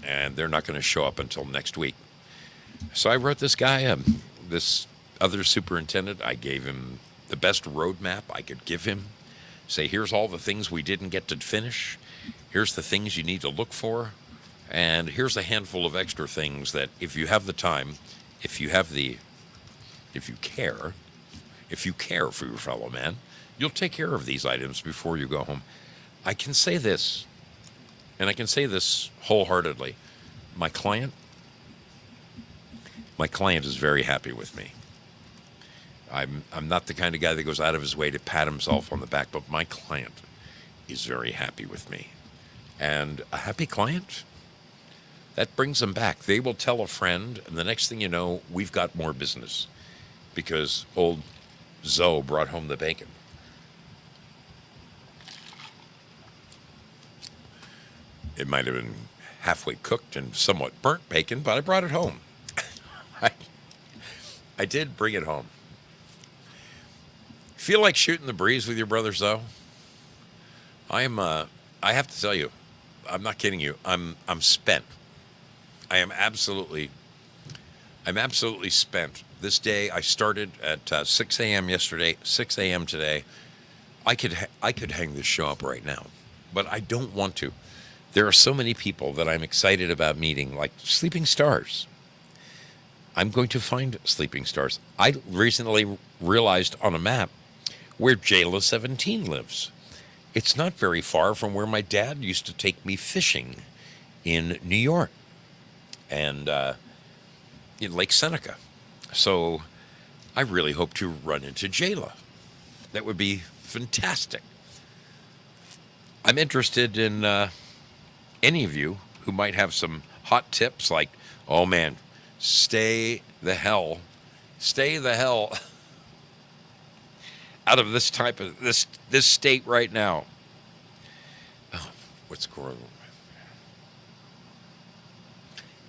and they're not going to show up until next week. So I wrote this guy, this other superintendent, I gave him the best roadmap I could give him. Say, here's all the things we didn't get to finish. Here's the things you need to look for. And here's a handful of extra things that if you have the time, if you care for your fellow man, you'll take care of these items before you go home. I can say this, and I can say this wholeheartedly. My client is very happy with me. I'm not the kind of guy that goes out of his way to pat himself on the back, but my client is very happy with me. And a happy client, that brings them back. They will tell a friend, and the next thing you know, we've got more business because old Zoe brought home the bacon. It might have been halfway cooked and somewhat burnt bacon, but I brought it home. I did bring it home. Feel like shooting the breeze with your brother Zoe? I have to tell you, I'm not kidding you. I'm spent. I'm absolutely spent. This day I started at 6 a.m. yesterday, 6 a.m. today. I could hang this show up right now, but I don't want to. There are so many people that I'm excited about meeting, like Sleeping Stars. I'm going to find Sleeping Stars. I recently realized on a map where Jayla 17 lives. It's not very far from where my dad used to take me fishing in New York and in Lake Seneca. So I really hope to run into Jayla. That would be fantastic. I'm interested in any of you who might have some hot tips like, oh man, stay the hell out of this type of this state right now. Oh, what's going on?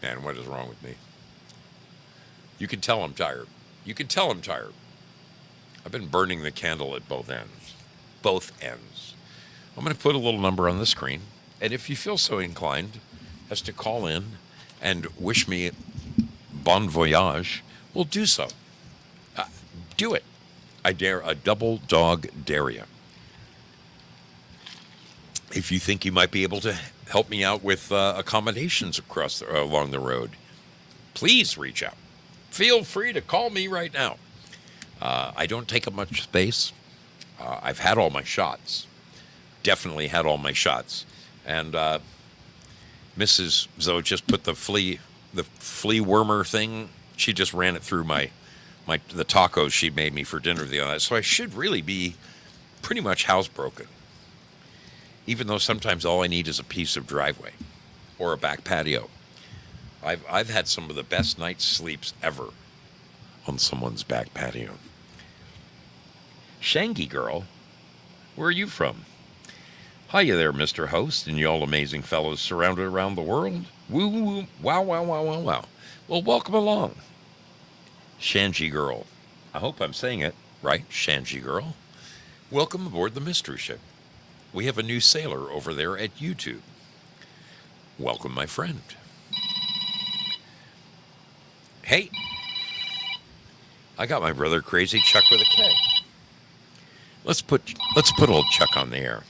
Man, what is wrong with me? You can tell I'm tired. You can tell I'm tired. I've been burning the candle at both ends. Both ends. I'm going to put a little number on the screen, and if you feel so inclined as to call in and wish me bon voyage, we'll do so. Do it. I dare a double dog dare you. If you think you might be able to help me out with accommodations along the road, please reach out. Feel free to call me right now. I don't take up much space. I've had all my shots. Definitely had all my shots. And Mrs. Zoe just put the flea wormer thing. She just ran it through the tacos she made me for dinner the other night. So I should really be pretty much housebroken. Even though sometimes all I need is a piece of driveway or a back patio. I've had some of the best night's sleeps ever on someone's back patio. Shangy girl, where are you from? Hiya there, Mr. Host, and y'all amazing fellows surrounded around the world. Woo, woo, wow, wow, wow, wow, wow. Well, welcome along. Shangy girl. I hope I'm saying it right, Shangy girl. Welcome aboard the Mystery Ship. We have a new sailor over there at YouTube. Welcome, my friend. Hey, I got my brother Crazy Chuck with a K. Let's put old Chuck on the air.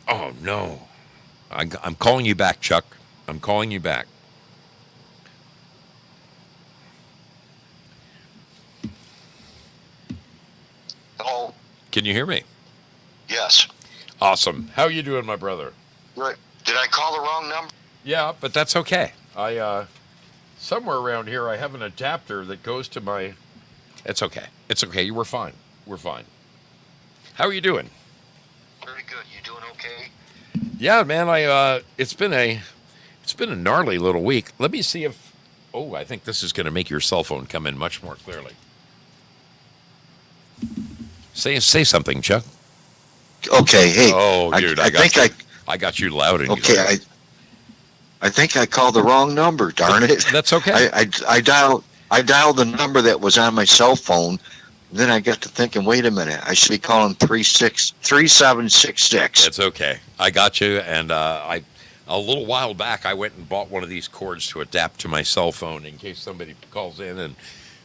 Oh no, I'm calling you back, Chuck. I'm calling you back. Hello. Can you hear me? Yes. Awesome. How are you doing, my brother? Right. Did I call the wrong number? Yeah, but that's okay. Somewhere around here I have an adapter that goes to my... It's okay. It's okay. We're fine. We're fine. How are you doing? Very good. You doing okay? Yeah, man. It's been a gnarly little week. Let me see if... Oh, I think this is going to make your cell phone come in much more clearly. Say something, Chuck. Okay. Hey. Oh, dude, I got you loud and okay. clear. I think I called the wrong number. Darn it. That's okay. I dialed the number that was on my cell phone. Then I got to thinking, wait a minute, I should be calling 3766. That's okay. I got you. And a little while back, I went and bought one of these cords to adapt to my cell phone in case somebody calls in. And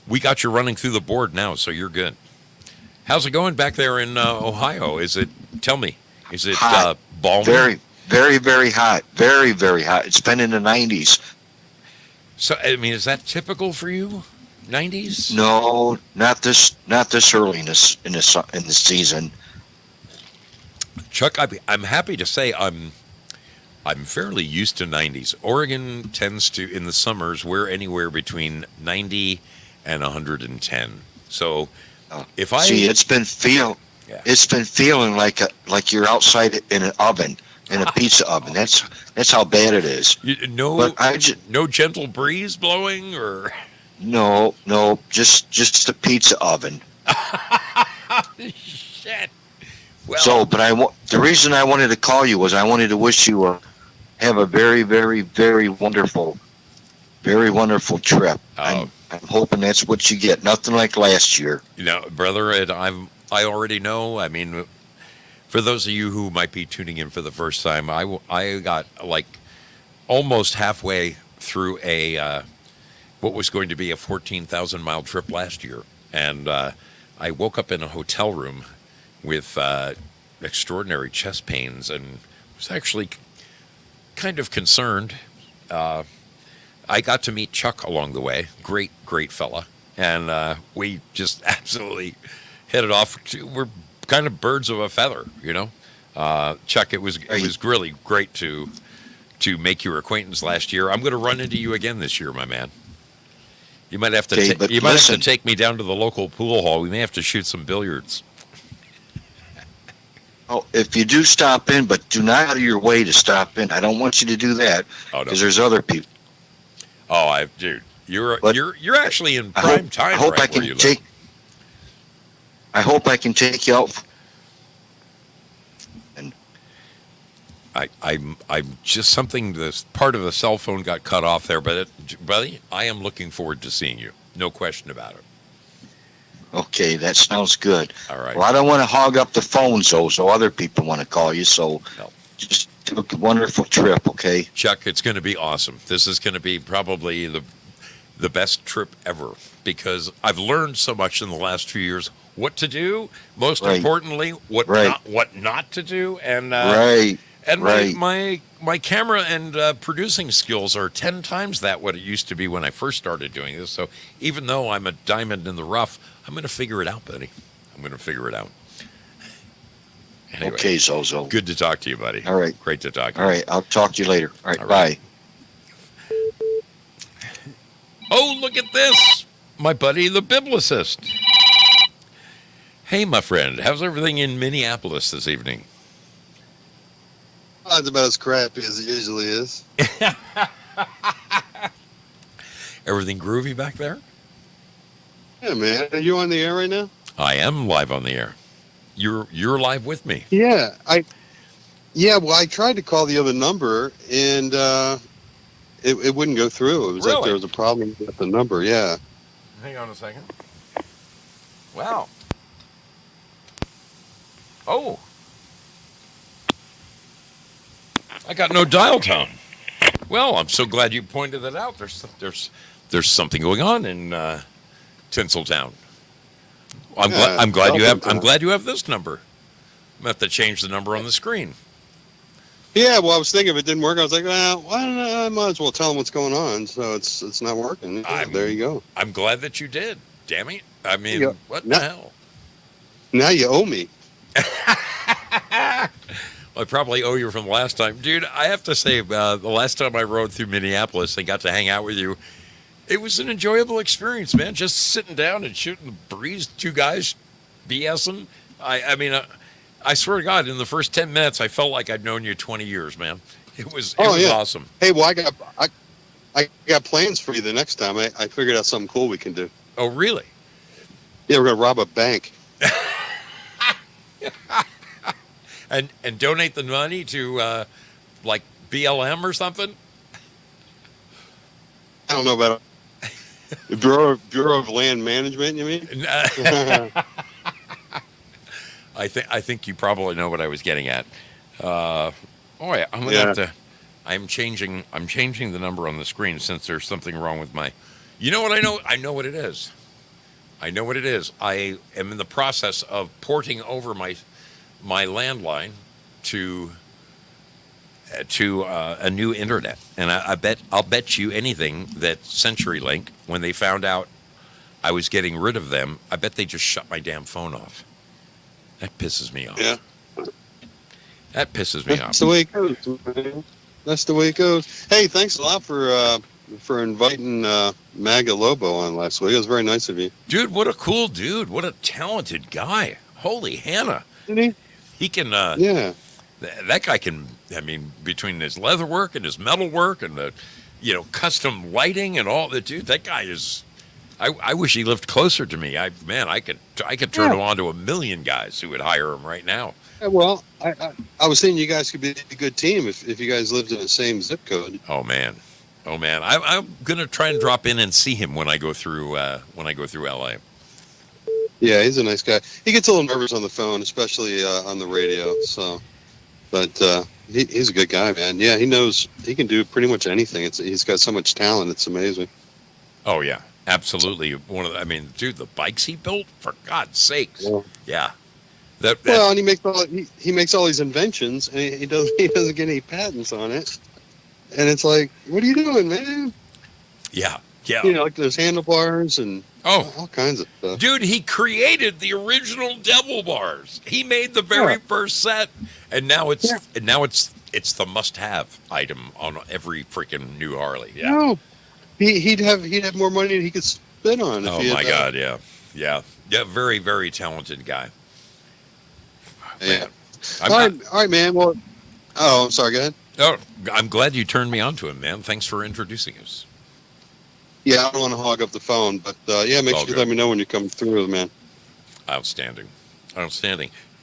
we got you running through the board now, so you're good. How's it going back there in Ohio? Tell me, is it balmy? Very, very, very hot. Very, very hot. It's been in the 90s. So, I mean, is that typical for you? 90s? No, not this early in the season. Chuck, I'm happy to say I'm fairly used to 90s. Oregon tends to, in the summers, we're anywhere between 90 and 110. So if I see, it's been feeling like you're outside in an oven, in a pizza oven. That's how bad it is. no gentle breeze blowing or no, just a pizza oven. Shit. Well, So, but the reason I wanted to call you was I wanted to wish you have a very, very, very wonderful trip. I'm hoping that's what you get. Nothing like last year. brother, I already know. I mean, for those of you who might be tuning in for the first time, I got like almost halfway through what was going to be a 14,000-mile trip last year, and I woke up in a hotel room with extraordinary chest pains and was actually kind of concerned. I got to meet Chuck along the way. Great fella. And we just absolutely hit it off. We're kind of birds of a feather, Chuck, it was really great to make your acquaintance last year. I'm going to run into you again this year, my man. You might have to have to take me down to the local pool hall. We may have to shoot some billiards. Oh, if you do stop in, but do not out of your way to stop in. I don't want you to do that because there's other people. Oh, dude, you're actually in prime time. I hope right I can where you take. live. I hope I can take you out. And I'm just something. This part of the cell phone got cut off there, but buddy, I am looking forward to seeing you. No question about it. Okay, that sounds good. All right. Well, I don't want to hog up the phones, so other people want to call you. So just do a wonderful trip, okay? Chuck, it's going to be awesome. This is going to be probably the best trip ever because I've learned so much in the last few years what to do. Most importantly, what not to do, and my camera and producing skills are 10 times what it used to be when I first started doing this. So even though I'm a diamond in the rough, I'm going to figure it out, buddy. I'm going to figure it out. Anyway, okay, Zozo. Good to talk to you, buddy. All right. Great to talk to you. All right, I'll talk to you later. All right, bye. Oh, look at this. My buddy, the biblicist. Hey, my friend. How's everything in Minneapolis this evening? Oh, it's about as crappy as it usually is. Everything groovy back there? Yeah, man. Are you on the air right now? I am live on the air. You're live with me. Yeah, well, I tried to call the other number and it wouldn't go through. It was like there was a problem with the number. Yeah. Hang on a second. Wow. Oh. I got no dial tone. Well, I'm so glad you pointed that out. There's something going on in Tinseltown. I'm glad you have this number. I'm gonna have to change the number on the screen. Yeah, well, I was thinking if it didn't work, I was like, well, why don't I might as well tell them what's going on. So it's not working. Yeah, there you go. I'm glad that you did. Damn it! I mean, what the hell? Now you owe me. I probably owe you from last time. Dude, I have to say, the last time I rode through Minneapolis and got to hang out with you, it was an enjoyable experience, man. Just sitting down and shooting the breeze, two guys BSing. I mean, I swear to God, in the first 10 minutes, I felt like I'd known you 20 years, man. It was awesome. Hey, well, I got plans for you the next time. I figured out something cool we can do. Oh, really? Yeah, we're going to rob a bank. And donate the money to, like, BLM or something? I don't know about the Bureau of Land Management, you mean? I think you probably know what I was getting at. I'm gonna have to. I'm changing the number on the screen since there's something wrong with my. You know what I know? I know what it is. I am in the process of porting over my landline to a new internet, and I'll bet you anything that CenturyLink, when they found out I was getting rid of them, I bet they just shut my damn phone off. That pisses me off. Yeah. That pisses me off. That's the way it goes, man. That's the way it goes. Hey, thanks a lot for inviting Maga Lobo on last week. It was very nice of you. Dude, what a cool dude. What a talented guy. Holy Hannah. Isn't he? He can, Yeah. that guy can, I mean, between his leather work and his metal work and the, custom lighting and all that, dude, that guy is, I wish he lived closer to me. I could turn him on to a million guys who would hire him right now. Well, I was saying you guys could be a good team if you guys lived in the same zip code. Oh man. I'm gonna try and drop in and see him when I go through LA. Yeah, he's a nice guy. He gets a little nervous on the phone, especially on the radio. So, but he's a good guy, man. Yeah, he can do pretty much anything. He's got so much talent. It's amazing. Oh yeah, absolutely. Dude, the bikes he built, for God's sakes. Yeah. Well, and he makes all these inventions, and he doesn't get any patents on it. And it's like, what are you doing, man? Yeah. Like those handlebars and all kinds of stuff. Dude, he created the original Devil Bars. He made the very first set, and now it's the must-have item on every freaking new Harley. Yeah. No, he'd have more money than he could spend on. Oh my God, yeah. Very, very talented guy. Yeah. All right, man. Well, I'm sorry. Go ahead. Oh, I'm glad you turned me on to him, man. Thanks for introducing us. Yeah, I don't want to hog up the phone, but make sure you let me know when you come through, man. Outstanding.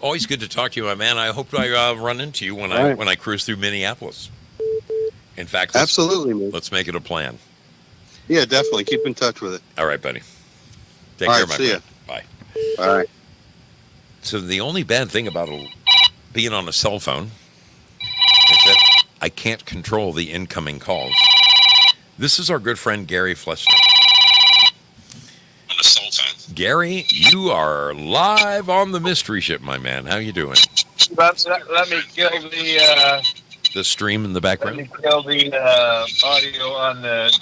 Always good to talk to you, my man. I hope I run into you when I cruise through Minneapolis. In fact, absolutely, man. Let's make it a plan. Yeah, definitely. Keep in touch with it. All right, buddy. Take All care, right, my see friend. Bye. All right. So the only bad thing about being on a cell phone is that I can't control the incoming calls. This is our good friend Gary Flessner. On the cell phone. Gary, you are live on the Mystery Ship, my man. How you doing? Let me kill The stream in the background. Let me kill the audio on the.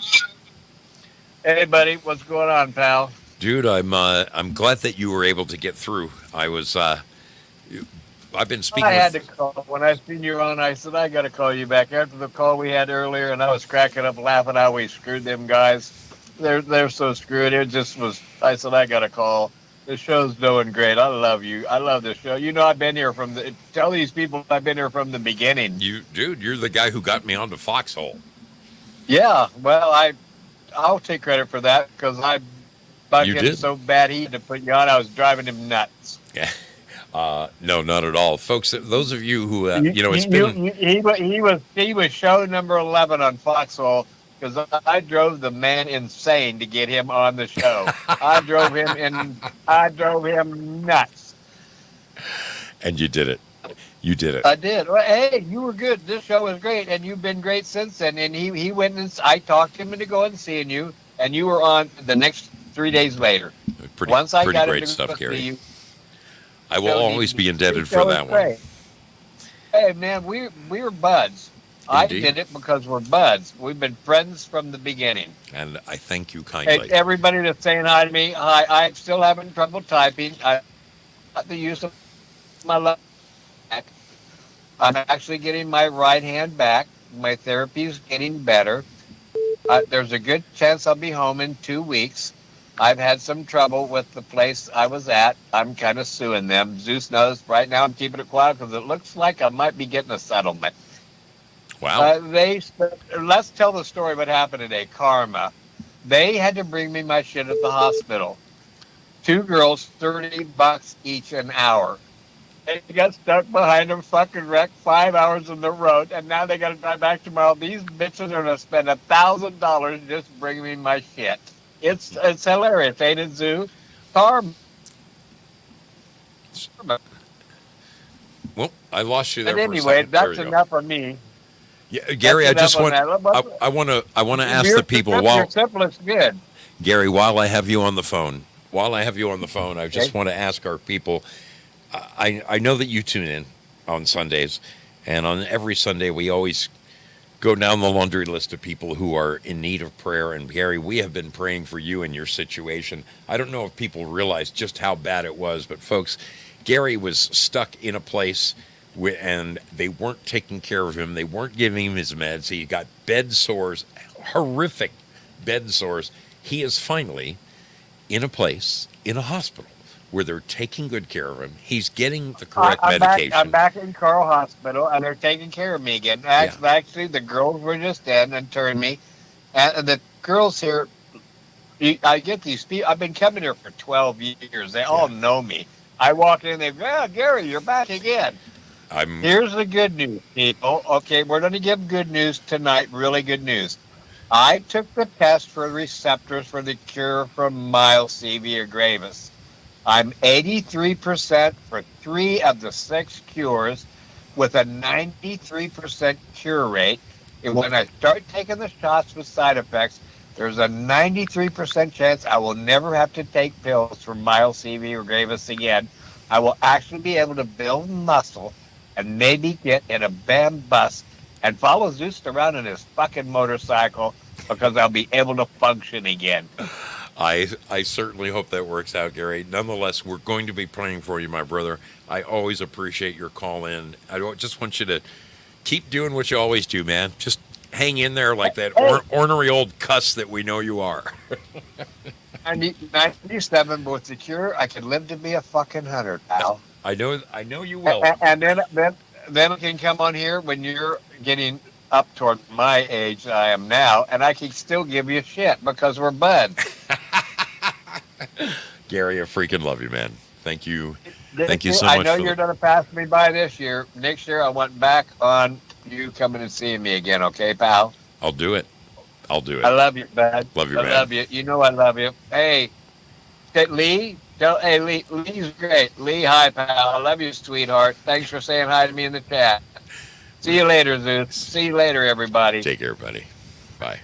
Hey, buddy, what's going on, pal? Dude, I'm glad that you were able to get through. I've been speaking. I had to call when I seen you on. I said I got to call you back after the call we had earlier, and I was cracking up laughing how we screwed them guys. They're so screwed. It just was. I said I got to call. The show's doing great. I love you. I love this show. I've been here tell these people I've been here from the beginning. You're the guy who got me onto Foxhole. Yeah, well, I'll take credit for that because I getting so bad he had to put you on. I was driving him nuts. Yeah. No, not at all, folks. Those of you who he was show number 11 on Foxhole because I drove the man insane to get him on the show. I drove him nuts. And you did it. I did. Well, hey, you were good. This show was great, and you've been great since then. And he went and I talked him into going and seeing you, and you were on the next 3 days later. Pretty great stuff, Gary. You, I will always be indebted for that one. Hey, man, we were buds. Indeed. I did it because we're buds. We've been friends from the beginning. And I thank you kindly. Hey, everybody that's saying hi to me, I'm still having trouble typing. I got the use of my left back. I'm actually getting my right hand back. My therapy is getting better. There's a good chance I'll be home in 2 weeks. I've had some trouble with the place I was at. I'm kind of suing them. Zeus knows right now I'm keeping it quiet because it looks like I might be getting a settlement. Wow. Let's tell the story what happened today. Karma. They had to bring me my shit at the hospital. 2 girls, $30 each an hour. They got stuck behind a fucking wreck 5 hours on the road, and now they got to drive back tomorrow. These bitches are going to spend $1,000 just bringing me my shit. It's hilarious, ain't it, Zoo? Karma. Well, I lost you there. But anyway, that's enough for me. Yeah, Gary, I want to ask the people your simplest good. Gary, while I have you on the phone, I just want to ask our people. I know that you tune in on Sundays, and on every Sunday we always go down the laundry list of people who are in need of prayer. And Gary, we have been praying for you and your situation. I don't know if people realize just how bad it was, but folks, Gary was stuck in a place and they weren't taking care of him. They weren't giving him his meds. He got bed sores, horrific bed sores. He is finally in a place, in a hospital, where they're taking good care of him. He's getting the correct medication. I'm back in Carl Hospital, and they're taking care of me again. Actually, the girls were just in and turned me. And the girls here, I get these people. I've been coming here for 12 years. They all know me. I walk in, they go, Gary, you're back again. Here's the good news, people. Okay, we're going to give good news tonight, really good news. I took the test for receptors for the cure from myasthenia gravis. I'm 83% for 3 of the 6 cures with a 93% cure rate. And when I start taking the shots with side effects, there's a 93% chance I will never have to take pills for myasthenia gravis again. I will actually be able to build muscle and maybe get in a BAM bus and follow Zeus around in his fucking motorcycle because I'll be able to function again. I certainly hope that works out, Gary. Nonetheless, we're going to be praying for you, my brother. I always appreciate your call in. I just want you to keep doing what you always do, man. Just hang in there like that ornery old cuss that we know you are. 97, but with the cure, I could live to be a fucking 100, pal. I know you will. And then I can come on here when you're getting up toward my age I am now, and I can still give you shit because we're buds. Gary, I freaking love you, man. Thank you. Thank you so much. I know you're going to pass me by this year. Next year, I want back on you coming and seeing me again, okay, pal? I'll do it. I love you, bud. Love you, I man. love you. You know I love you. Hey, Lee. Hey, Lee. Lee's great. Lee, hi, pal. I love you, sweetheart. Thanks for saying hi to me in the chat. See you later, Zeus. See you later, everybody. Take care, buddy. Bye.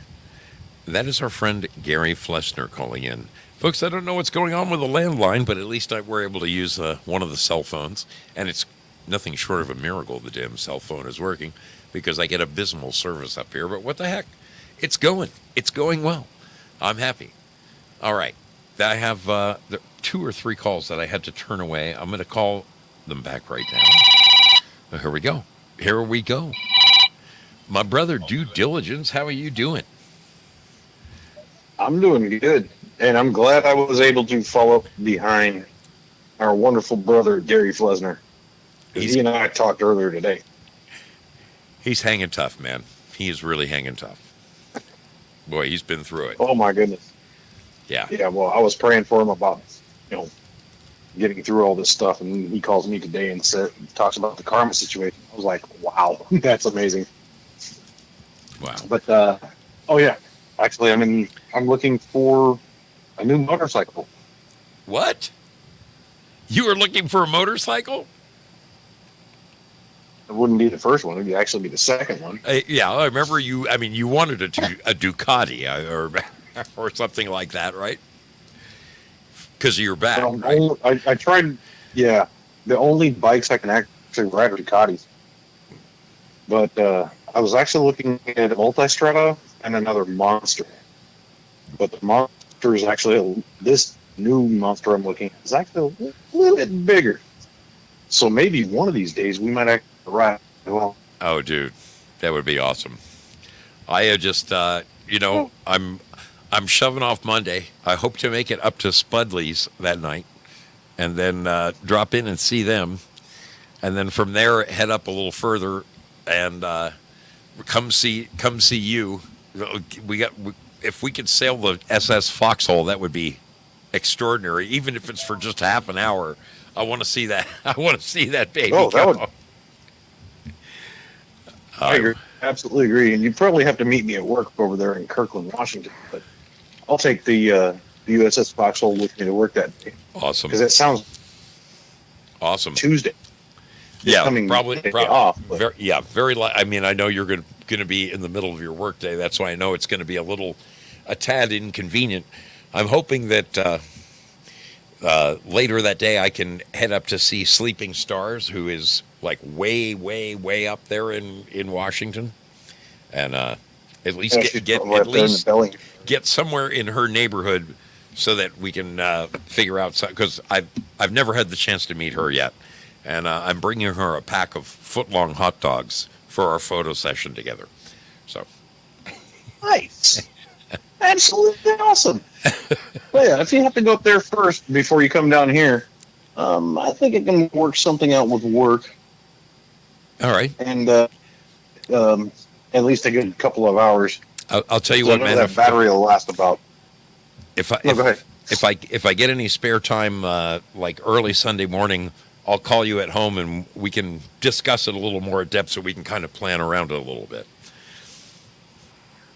That is our friend Gary Flessner calling in. Folks, I don't know what's going on with the landline, but at least we're able to use one of the cell phones. And it's nothing short of a miracle the damn cell phone is working because I get abysmal service up here. But what the heck? It's going. It's going well. I'm happy. All right. I have 2 or 3 calls that I had to turn away. I'm going to call them back right now. Here we go. Here we go. My brother, Due Diligence, how are you doing? I'm doing good, and I'm glad I was able to follow behind our wonderful brother, Gary Flesner. He and I talked earlier today. He's hanging tough, man. He is really hanging tough. Boy, he's been through it. Oh, my goodness. Yeah. Yeah, well, I was praying for him about, getting through all this stuff, and he calls me today and talks about the karma situation. I was like, wow, that's amazing. Wow. But, oh, yeah. Actually, I'm looking for a new motorcycle. What? You were looking for a motorcycle? It wouldn't be the first one. It would actually be the second one. Yeah, I remember you. I mean, you wanted a Ducati or something like that, right? Because of your back, right? I tried, yeah. The only bikes I can actually ride are Ducatis. But I was actually looking at a Multistrada and another Monster. But the Monster is actually, this new Monster I'm looking at is actually a little bit bigger. So maybe one of these days we might actually ride. Well, oh, dude, that would be awesome. I just, I'm shoving off Monday. I hope to make it up to Spudley's that night, and then drop in and see them, and then from there head up a little further and come see you. If we could sail the SS Foxhole, that would be extraordinary. Even if it's for just half an hour, I want to see that. I want to see that baby. Oh, that would. I absolutely agree, and you probably have to meet me at work over there in Kirkland, Washington. But I'll take the USS Foxhole with me to work that day. Awesome. Because it sounds awesome. Tuesday. Yeah, probably off. Very. I mean, I know you're going to be in the middle of your workday. That's why I know it's going to be a tad inconvenient. I'm hoping that later that day I can head up to see Sleeping Stars, who is like way, way, way up there in Washington, and at least get somewhere in her neighborhood so that we can figure out, because I've never had the chance to meet her yet, And I'm bringing her a pack of foot-long hot dogs for our photo session together. So, Nice. Absolutely awesome. Well, yeah, if you have to go up there first before you come down here, I think it can work something out with work. All right. And at least a good couple of hours. I'll tell you So what, I know man. that battery will last about. Go ahead. If I get any spare time, like early Sunday morning, I'll call you at home and we can discuss it a little more in depth, so we can kind of plan around it a little bit.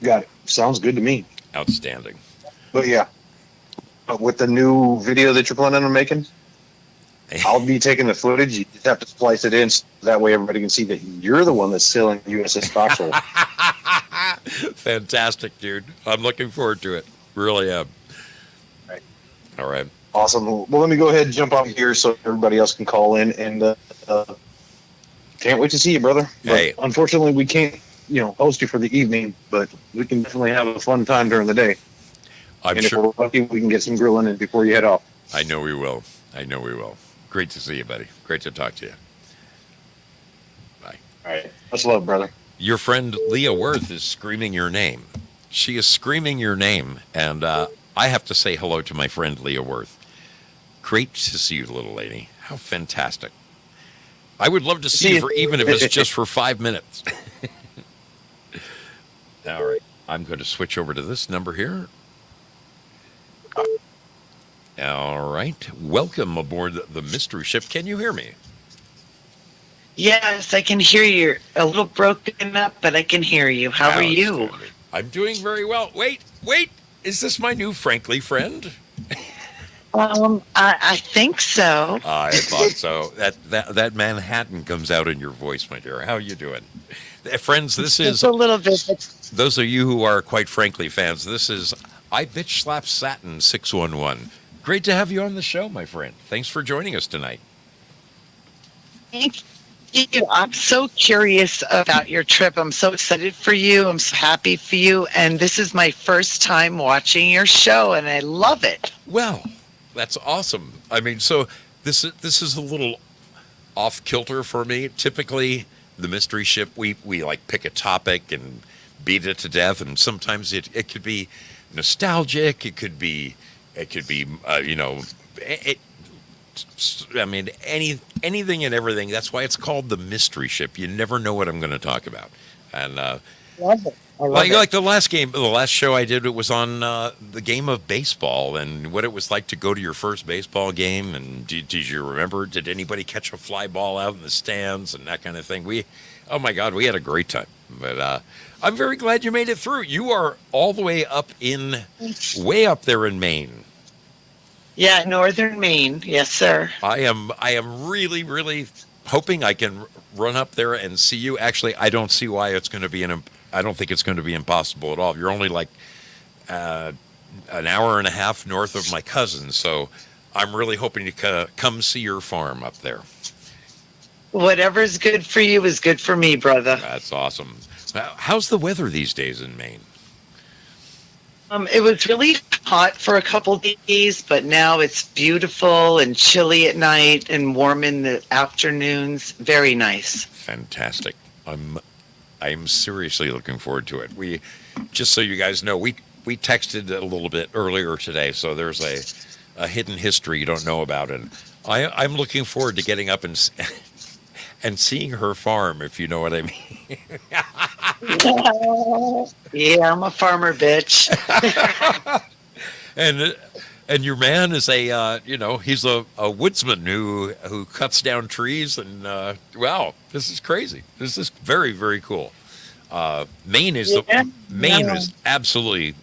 Got it. Sounds good to me. Outstanding. But yeah, with the new video that you're planning on making, I'll be taking the footage. You just have to splice it in so that way everybody can see that you're the one that's selling USS Foxhole. Fantastic, dude. I'm looking forward to it. Really am. Right. All right. Awesome. Well, let me go ahead and jump out here so everybody else can call in. And can't wait to see you, brother. Hey. But unfortunately, we can't, host you for the evening, but we can definitely have a fun time during the day. I'm and sure. if we're lucky, we can get some grilling in before you head off. I know we will. Great to see you, buddy. Great to talk to you. Bye. All right. Much love, brother. Your friend Leah Worth is screaming your name. She is screaming your name, and I have to say hello to my friend Leah Worth. Great to see you, little lady. How fantastic. I would love to see you, even if it's just for 5 minutes. All right. I'm going to switch over to this number here. All right. Welcome aboard the Mystery Ship. Can you hear me? Yes, I can hear you. A little broken up, but I can hear you. How are you? I'm doing very well. Wait. Is this my new Frankly friend? I think so. I thought so. That Manhattan comes out in your voice, my dear. How are you doing? Friends, this is... Just a little bit. Those of you who are Quite Frankly fans, this is I Bitch Slap Satin 611. Great to have you on the show, my friend. Thanks for joining us tonight. Thank you. I'm so curious about your trip. I'm so excited for you. I'm so happy for you. And this is my first time watching your show, and I love it. Well, that's awesome. I mean, so this is a little off kilter for me. Typically, the Mystery Ship, we like pick a topic and beat it to death, and sometimes it could be nostalgic. It could be anything and everything. That's why it's called the Mystery Ship. You never know what I'm going to talk about. And Love it. I love it. like the last show I did, it was on the game of baseball and what it was like to go to your first baseball game. And did you remember? Did anybody catch a fly ball out in the stands and that kind of thing? Oh my God, we had a great time. But I'm very glad you made it through. You are all the way up there in Maine. Yeah, northern Maine. Yes, sir. I am really, really hoping I can run up there and see you. Actually, I don't see why it's going to be I don't think it's going to be impossible at all. You're only like an hour and a half north of my cousin, so I'm really hoping to come see your farm up there. Whatever's good for you is good for me, brother. That's awesome. How's the weather these days in Maine? It was really hot for a couple days, but now it's beautiful and chilly at night and warm in the afternoons. Very nice. Fantastic. I'm seriously looking forward to it. Just so you guys know, we texted a little bit earlier today, so there's a hidden history you don't know about, and I'm looking forward to getting up and seeing her farm, if you know what I mean. Yeah, I'm a farmer, bitch. And your man is he's a woodsman who cuts down trees, and wow, this is crazy. This is very, very cool. Maine is absolutely.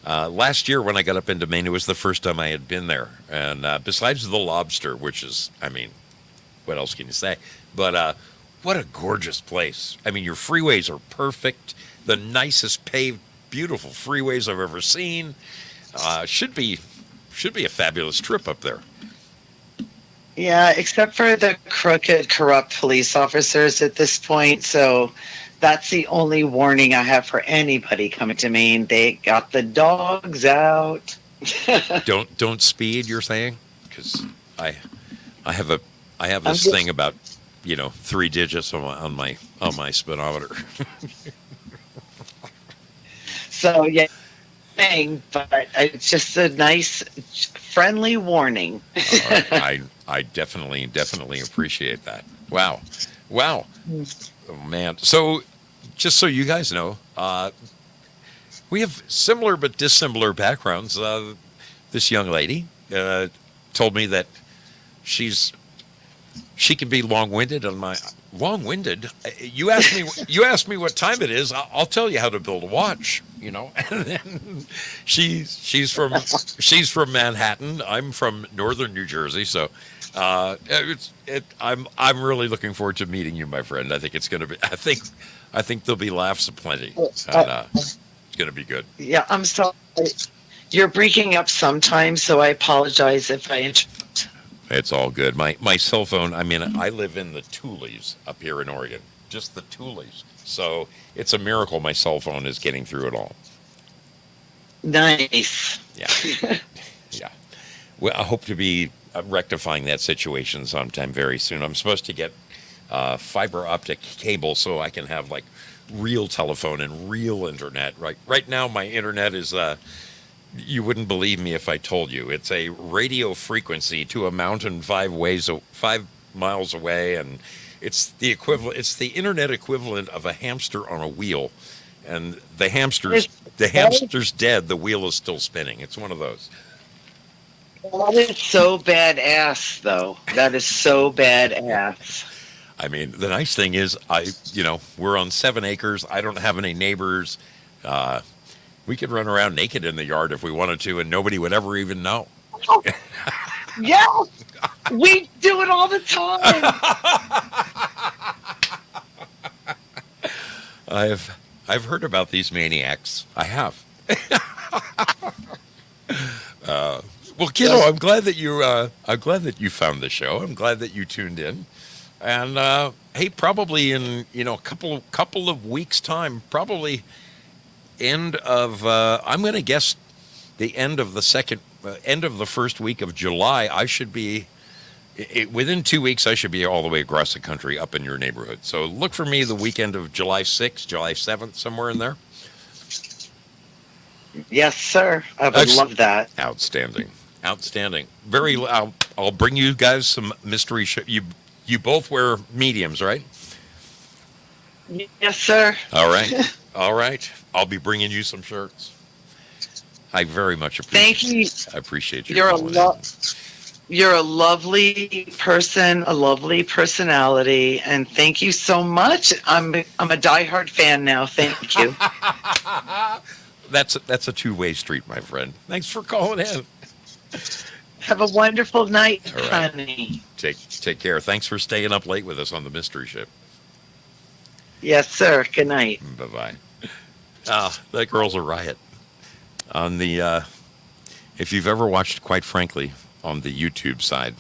Last year when I got up into Maine, it was the first time I had been there, and besides the lobster, which is, what else can you say? But what a gorgeous place. I mean, your freeways are perfect. The nicest paved, beautiful freeways I've ever seen. Should be a fabulous trip up there. Yeah, except for the crooked, corrupt police officers at this point. So that's the only warning I have for anybody coming to Maine. They got the dogs out. Don't speed, you're saying? Because I have I have this thing about 3 digits on my speedometer. So yeah, but it's just a nice, friendly warning. I definitely appreciate that. Wow. Oh man. So, just so you guys know, we have similar but dissimilar backgrounds. This young lady told me that she can be long-winded on my long-winded. You asked me what time it is. I'll tell you how to build a watch. And then she's from Manhattan. I'm from northern New Jersey. So I'm really looking forward to meeting you, my friend. I think it's going to be. I think there'll be laughs aplenty. And, it's going to be good. Yeah, I'm sorry. You're breaking up sometimes, so I apologize if I interrupt. It's all good. My cell phone, I live in the Tules up here in Oregon. Just the Tules. So it's a miracle my cell phone is getting through it all. Nice. Yeah. Yeah. Well, I hope to be rectifying that situation sometime very soon. I'm supposed to get fiber optic cable so I can have like real telephone and real internet. Right now, my internet is... you wouldn't believe me if I told you. It's a radio frequency to a mountain 5 miles away, and it's the equivalent. It's the internet equivalent of a hamster on a wheel, and the hamster's dead. The wheel is still spinning. It's one of those. That is so badass, though. That is so badass. The nice thing is, we're on 7 acres. I don't have any neighbors. We could run around naked in the yard if we wanted to, and nobody would ever even know. Yeah, we do it all the time. I've heard about these maniacs. I have. Well, kiddo, I'm glad that you found the show. I'm glad that you tuned in. And hey, probably in a couple of weeks' time, probably. End of I'm going to guess the end of the first week of July. I should be within 2 weeks. I should be all the way across the country up in your neighborhood. So look for me the weekend of July 6th, July 7th, somewhere in there. Yes, sir. I would love that. Outstanding. Very. I'll bring you guys some mystery. You both wear mediums, right? Yes, sir. All right. I'll be bringing you some shirts. I very much appreciate. Thank you. I appreciate you. You're a lovely person, a lovely personality, and thank you so much. I'm a diehard fan now. Thank you. That's a two-way street, my friend. Thanks for calling in. Have a wonderful night, All right. honey. Take care. Thanks for staying up late with us on the Mystery Ship. Yes, sir. Good night. Bye-bye. That girl's a riot. On the, if you've ever watched, quite frankly, on the YouTube side,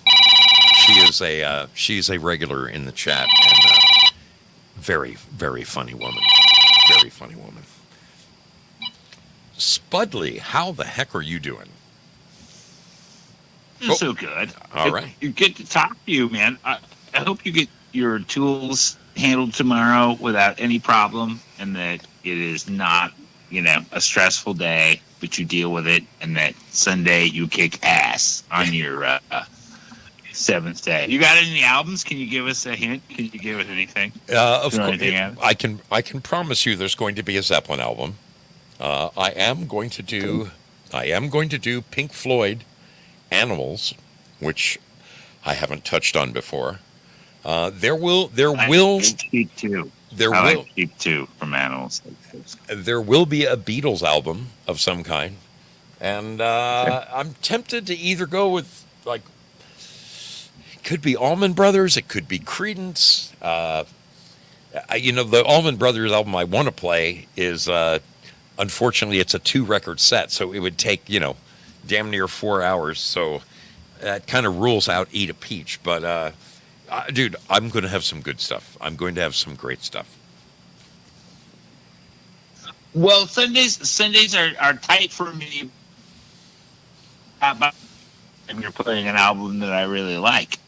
she's a regular in the chat and very, very funny woman. Very funny woman. Spudley, how the heck are you doing? So good. All right. Good to talk to you, man. I hope you get your tools handled tomorrow without any problem, and that it is not, a stressful day, but you deal with it, and that Sunday you kick ass on your 7th day. You got any albums? Can you give us a hint? Can you give us anything? Of course, I can promise you there's going to be a Zeppelin album. I am going to do Pink Floyd Animals, which I haven't touched on before. There will Cheap too. Like Cheap too from Animals. There will be a Beatles album of some kind, and I'm tempted to either go with it could be Allman Brothers, it could be Creedence. The Allman Brothers album I want to play is unfortunately it's a 2-record set, so it would take damn near 4 hours. So that kind of rules out Eat a Peach, but. Dude, I'm going to have some good stuff. I'm going to have some great stuff. Well, Sundays are tight for me. And you're playing an album that I really like.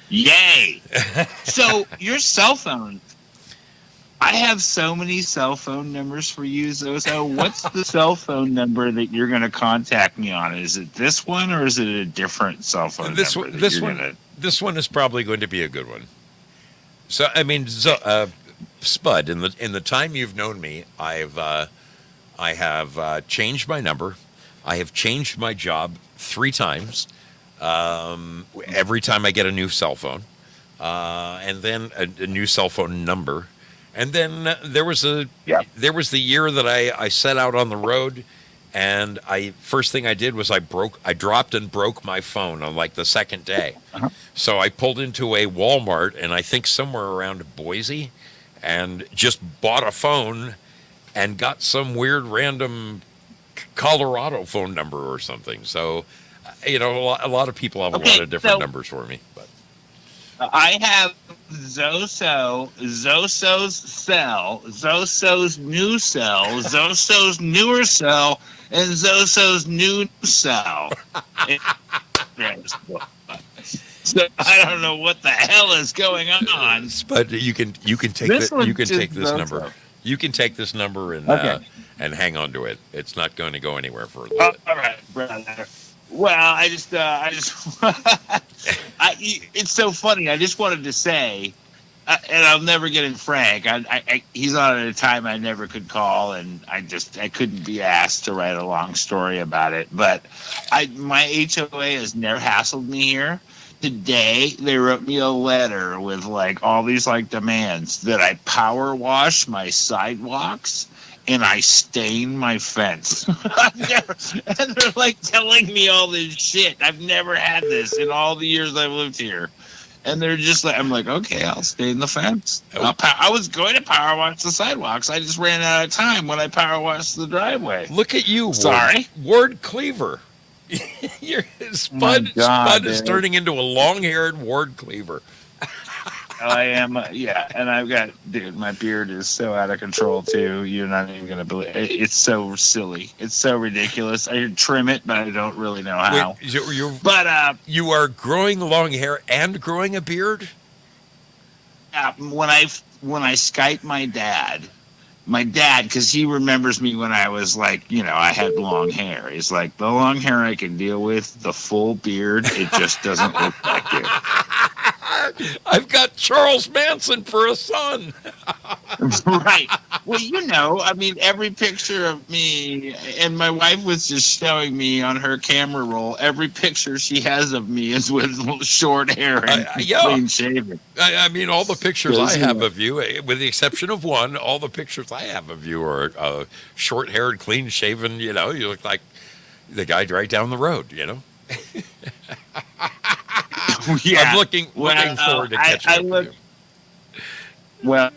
Yay! So your cell phone. I have so many cell phone numbers for you, Zozo. What's the cell phone number that you're going to contact me on? Is it this one or is it a different cell phone This number? one, this one is probably going to be a good one. So I mean, Spud, in the time you've known me, I have changed my number. I have changed my job 3 times. Every time I get a new cell phone, and then a new cell phone number. And then there was the year that I set out on the road, and first thing I did was I dropped and broke my phone on like the second day. So I pulled into a Walmart, and I think somewhere around Boise, and just bought a phone, and got some weird random Colorado phone number or something. So, a lot of people have a lot of different numbers for me, but. I have Zoso's cell, Zoso's new cell, Zoso's newer cell, and Zoso's new cell. So I don't know what the hell is going on. But you can take this number. You can take this number and hang on to it. It's not going to go anywhere further. All right, brother. Well, it's so funny. I just wanted to say, and I'll never get in Frank. He's on at a time I never could call, and I couldn't be asked to write a long story about it. But my HOA has never hassled me here. Today, they wrote me a letter with like all these like demands that I power wash my sidewalks and I stain my fence. And they're like telling me all this shit. I've never had this in all the years I've lived here. And they're just like, I'm like, okay, I'll stain the fence. I was going to power wash the sidewalks. I just ran out of time when I power washed the driveway. Look at you, Sorry. Ward Cleaver. Spud is turning into a long-haired Ward Cleaver. I am, and I've got, dude, my beard is so out of control, too. You're not even going to believe it. It's so silly. It's so ridiculous. I trim it, but I don't really know how. Wait, you are growing long hair and growing a beard? When I Skype my dad, because he remembers me when I was like, I had long hair. He's like, the long hair I can deal with, the full beard, it just doesn't look like you. I've got Charles Manson for a son. Right. Well, every picture of me, and my wife was just showing me on her camera roll, every picture she has of me is with short hair and clean shaven. All the pictures I have of you, with the exception of one, all the pictures I have of you are short-haired, clean-shaven. You look like the guy right down the road, I'm looking forward to catching up with you. Well,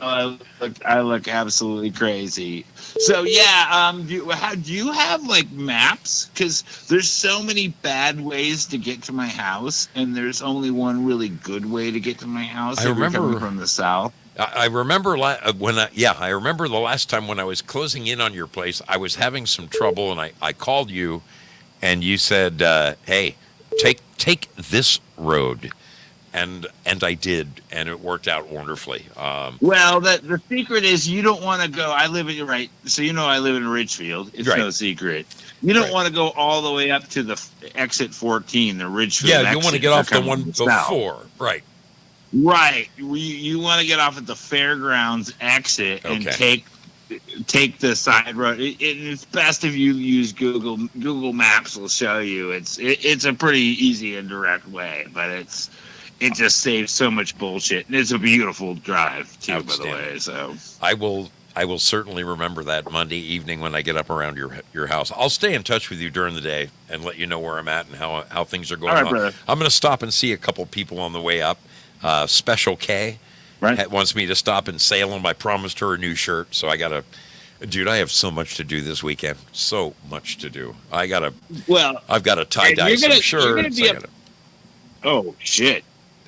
I look absolutely crazy. So do you have like maps? Because there's so many bad ways to get to my house, and there's only one really good way to get to my house. I remember coming from the south. I remember I remember the last time when I was closing in on your place, I was having some trouble, and I called you, and you said, "Hey, take this road." And I did, and it worked out wonderfully. Well, the secret is you don't want to go. I live in I live in Ridgefield. It's no secret. You don't want to go all the way up to the exit 14, the Ridgefield. Yeah, exit. you want to get off the one before, right? Right. You want to get off at the fairgrounds exit and take the side road. It's best if you use Google. Google Maps will show you. It's a pretty easy and direct way, but it just saves so much bullshit, and it's a beautiful drive too, by the way. So I will certainly remember that Monday evening when I get up around your house. I'll stay in touch with you during the day and let you know where I'm at and how things are going on. Brother. I'm going to stop and see a couple people on the way up. Special K wants me to stop in Salem. I promised her a new shirt, so I have so much to do this weekend. So much to do. I've got to tie-dye some shirts. Oh, shit.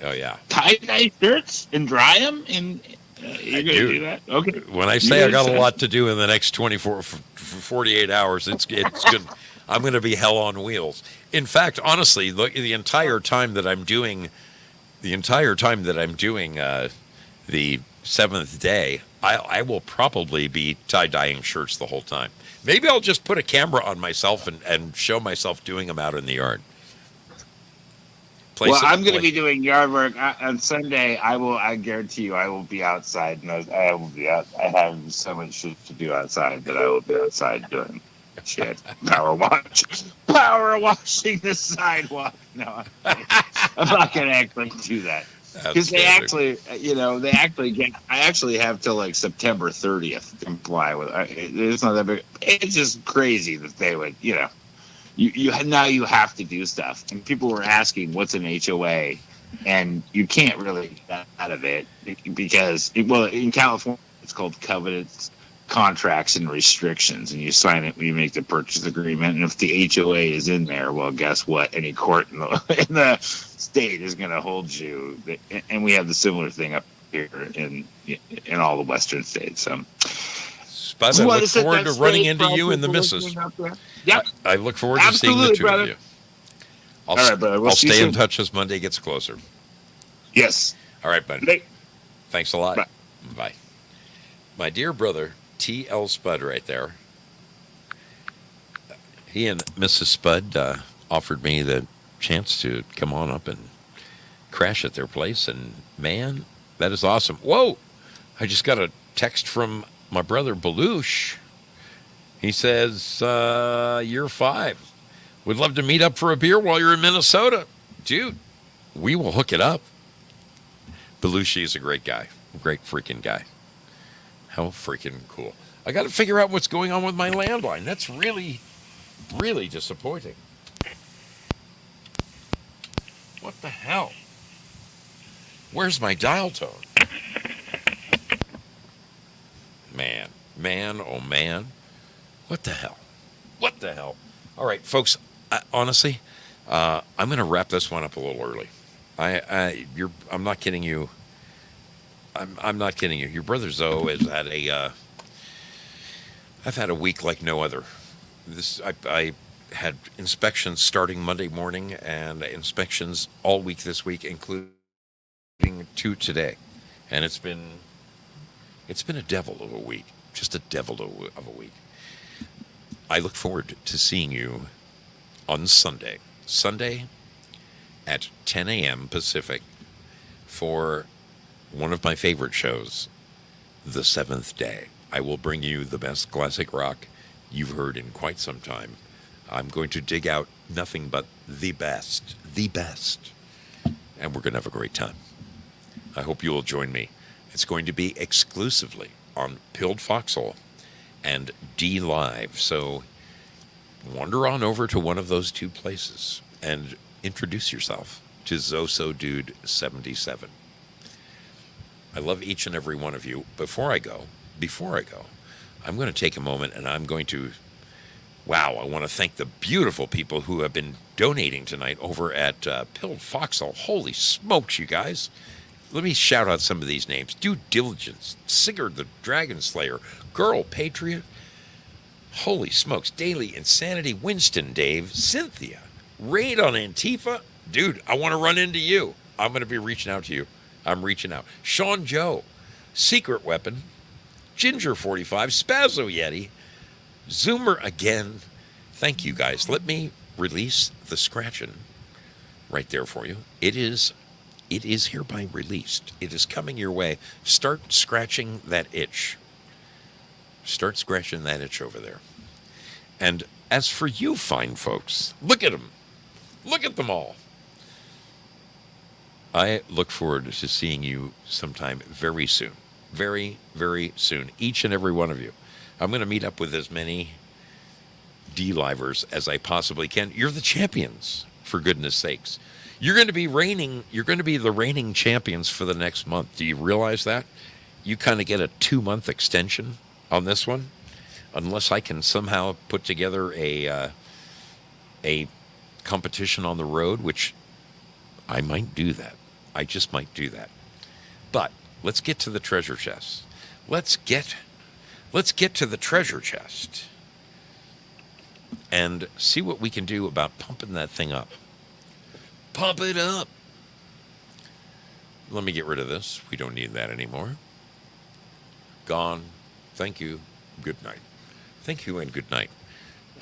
Oh, yeah. Tie-dye shirts and dry them? And you're going to do that? Okay. When I say I got a lot to do in the next 48 hours, it's good. I'm going to be hell on wheels. In fact, honestly, the entire time that I'm doing the entire time that I'm doing the 7th day, I will probably be tie-dyeing shirts the whole time. Maybe I'll just put a camera on myself and show myself doing them out in the yard. I'm going to be doing yard work on Sunday. I guarantee you, I will be outside, and I will be out. I have so much shit to do outside that I will be outside doing shit. Power washing the sidewalk. No, I'm not going to actually do that because they actually get. I actually have till like September 30th to comply with. It's not that big. It's just crazy that they would, You now you have to do stuff, and people were asking what's an HOA, and you can't really get out of it because in California it's called covenants, contracts, and restrictions, and you sign it when you make the purchase agreement. And if the HOA is in there, well, guess what? Any court in the state is going to hold you. And we have the similar thing up here in all the western states. So. Spud, I look forward to running into you and the missus. Yep. I look forward to seeing the two of you. All right, brother. I'll stay in touch as Monday gets closer. Yes. All right, bud. Thanks a lot. Bye. My dear brother, T.L. Spud right there. He and Mrs. Spud offered me the chance to come on up and crash at their place. And, man, that is awesome. Whoa! I just got a text from my brother Belush. He says, year 5. Would love to meet up for a beer while you're in Minnesota. Dude, we will hook it up. Belushi is a great guy. Great freaking guy. How freaking cool. I got to figure out what's going on with my landline. That's really, really disappointing. What the hell? Where's my dial tone? Man, oh man. What the hell? All right, folks, honestly, I'm going to wrap this one up a little early. I'm not kidding you. I'm not kidding you. Your brother Zoe has had I've had a week like no other. I had inspections starting Monday morning and inspections all week this week, including 2 today. And it's been a devil of a week. Just a devil of a week. I look forward to seeing you on Sunday at 10 a.m. Pacific for one of my favorite shows, The 7th Day. I will bring you the best classic rock you've heard in quite some time. I'm going to dig out nothing but the best, and we're going to have a great time. I hope you will join me. It's going to be exclusively on Pilled Foxhole and D Live. So wander on over to one of those 2 places and introduce yourself to Zoso Dude 77. I love each and every one of you. Before I go, I'm going to take a moment and I'm going to, I want to thank the beautiful people who have been donating tonight over at Pilled Foxhole. Holy smokes, you guys. Let me shout out some of these names. Due Diligence, Sigurd the Dragon Slayer, Girl Patriot, holy smokes, Daily Insanity, Winston Dave, Cynthia, Raid on Antifa. Dude, I want to run into you. I'm going to be reaching out to you. I'm reaching out. Sean Joe, Secret Weapon, Ginger 45, Spazzo Yeti, Zoomer again. Thank you guys. Let me release the scratching right there for you. It is hereby released. It is coming your way. Start scratching that itch. Start scratching that itch over there. And as for you fine folks, look at them. Look at them all. I look forward to seeing you sometime very soon. Very, very soon. Each and every one of you. I'm going to meet up with as many D-Livers as I possibly can. You're the champions, for goodness sakes. You're going to be the reigning champions for the next month. Do you realize that? You kind of get a 2-month extension on this one, unless I can somehow put together a competition on the road, which I might do that. I just might do that. But let's get to the treasure chest. Let's get to the treasure chest and see what we can do about pumping that thing up. Pump it up. Let me get rid of this. We don't need that anymore. Gone. Thank you. Good night. Thank you and good night.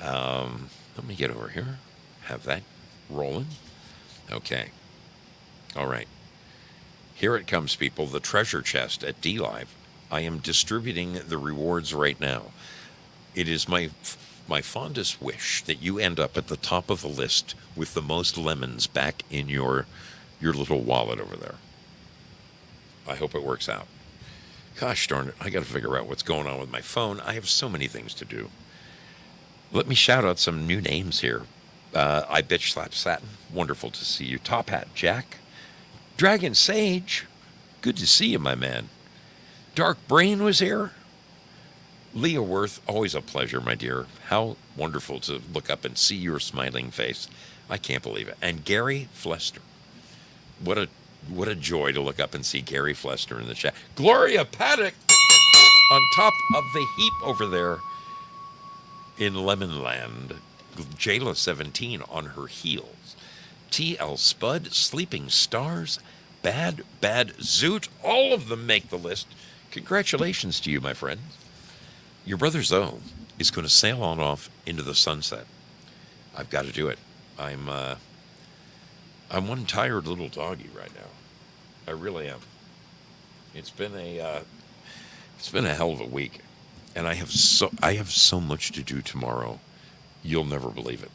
Let me get over here. Have that rolling. Okay. All right. Here it comes, people. The treasure chest at DLive. I am distributing the rewards right now. It is my fondest wish that you end up at the top of the list with the most lemons back in your little wallet over there. I hope it works out. Gosh darn it, I got to figure out what's going on with my phone. I have so many things to do. Let me shout out some new names here. I Bitch Slap Satin, wonderful to see you. Top Hat Jack. Dragon Sage, good to see you, my man. Dark Brain was here. Leah Worth, always a pleasure, my dear. How wonderful to look up and see your smiling face. I can't believe it. And Gary Flester. What a joy to look up and see Gary Flester in the chat. Gloria Paddock on top of the heap over there in Lemonland. Jayla 17 on her heels. T.L. Spud, Sleeping Stars, Bad Zoot. All of them make the list. Congratulations to you, my friend. Your brother Zoe is going to sail on off into the sunset. I've got to do it. I'm one tired little doggy right now. I really am. It's been a hell of a week, and I have so much to do tomorrow. You'll never believe it.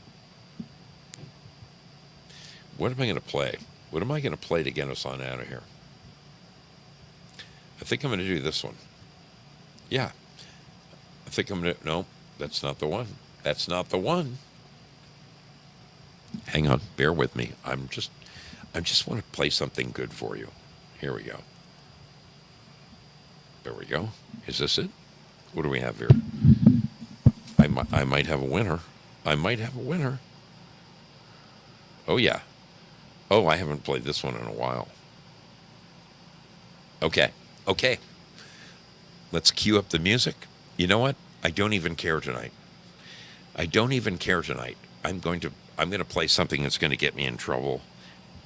What am I going to play? What am I going to play to get us on out of here? I think I'm going to do this one. Yeah. I think I'm going to... No, that's not the one. That's not the one. Hang on. Bear with me. I just want to play something good for you. Here we go. There we go. Is this it? What do we have here? I might have a winner. I might have a winner. Oh, yeah. Oh, I haven't played this one in a while. Okay. Let's cue up the music. You know what? I don't even care tonight. I'm going to play something that's going to get me in trouble.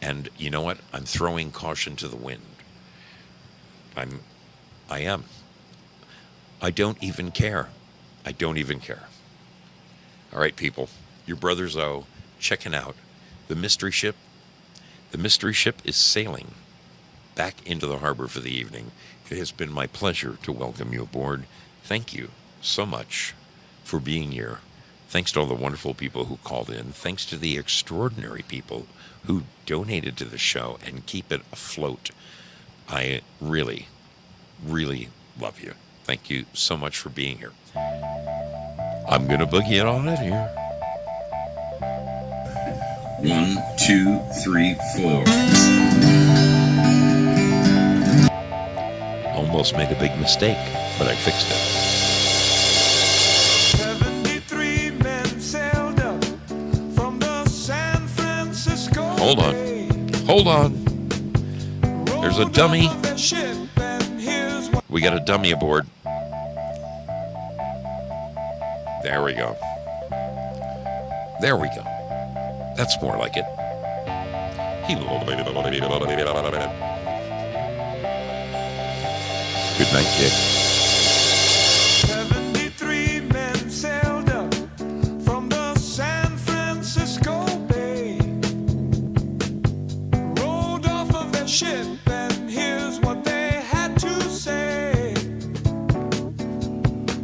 And you know what? I'm throwing caution to the wind. I am. I don't even care. All right, people. Your brother Zoe checking out the Mystery Ship. The Mystery Ship is sailing back into the harbor for the evening. It has been my pleasure to welcome you aboard. Thank you so much for being here. Thanks to all the wonderful people who called in. Thanks to the extraordinary people who donated to the show and keep it afloat. I really, really love you. Thank you so much for being here. I'm going to boogie it on it here. 1, 2, 3, 4. Almost made a big mistake, but I fixed it. 73 men sailed up from the San Francisco. Hold on. There's a dummy. We got a dummy aboard. There we go. That's more like it. Good night, kid. 73 men sailed up from the San Francisco Bay. Rolled off of their ship, and here's what they had to say.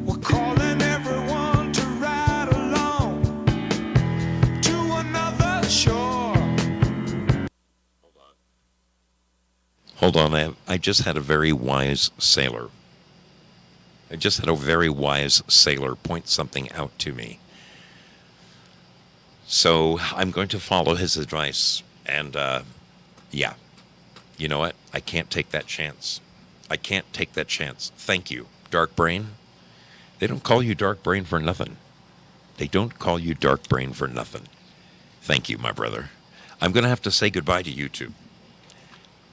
We're calling everyone to ride along to another shore. Hold on, I just had a very wise sailor. Point something out to me. So I'm going to follow his advice. And, yeah. You know what? I can't take that chance. Thank you, Dark Brain. They don't call you Dark Brain for nothing. Thank you, my brother. I'm going to have to say goodbye to YouTube.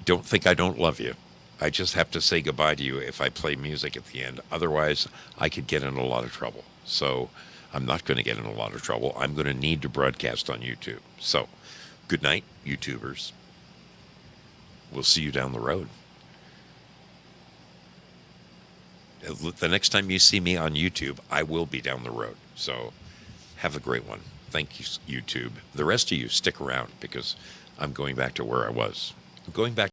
Don't think I don't love you. I just have to say goodbye to you if I play music at the end. Otherwise, I could get in a lot of trouble. So I'm not going to get in a lot of trouble. I'm going to need to broadcast on YouTube. So good night, YouTubers. we'll see you down the road. The next time you see me on YouTube, I will be down the road. So have a great one. Thank you, YouTube. The rest of you, stick around because I'm going back to where I was. I'm going back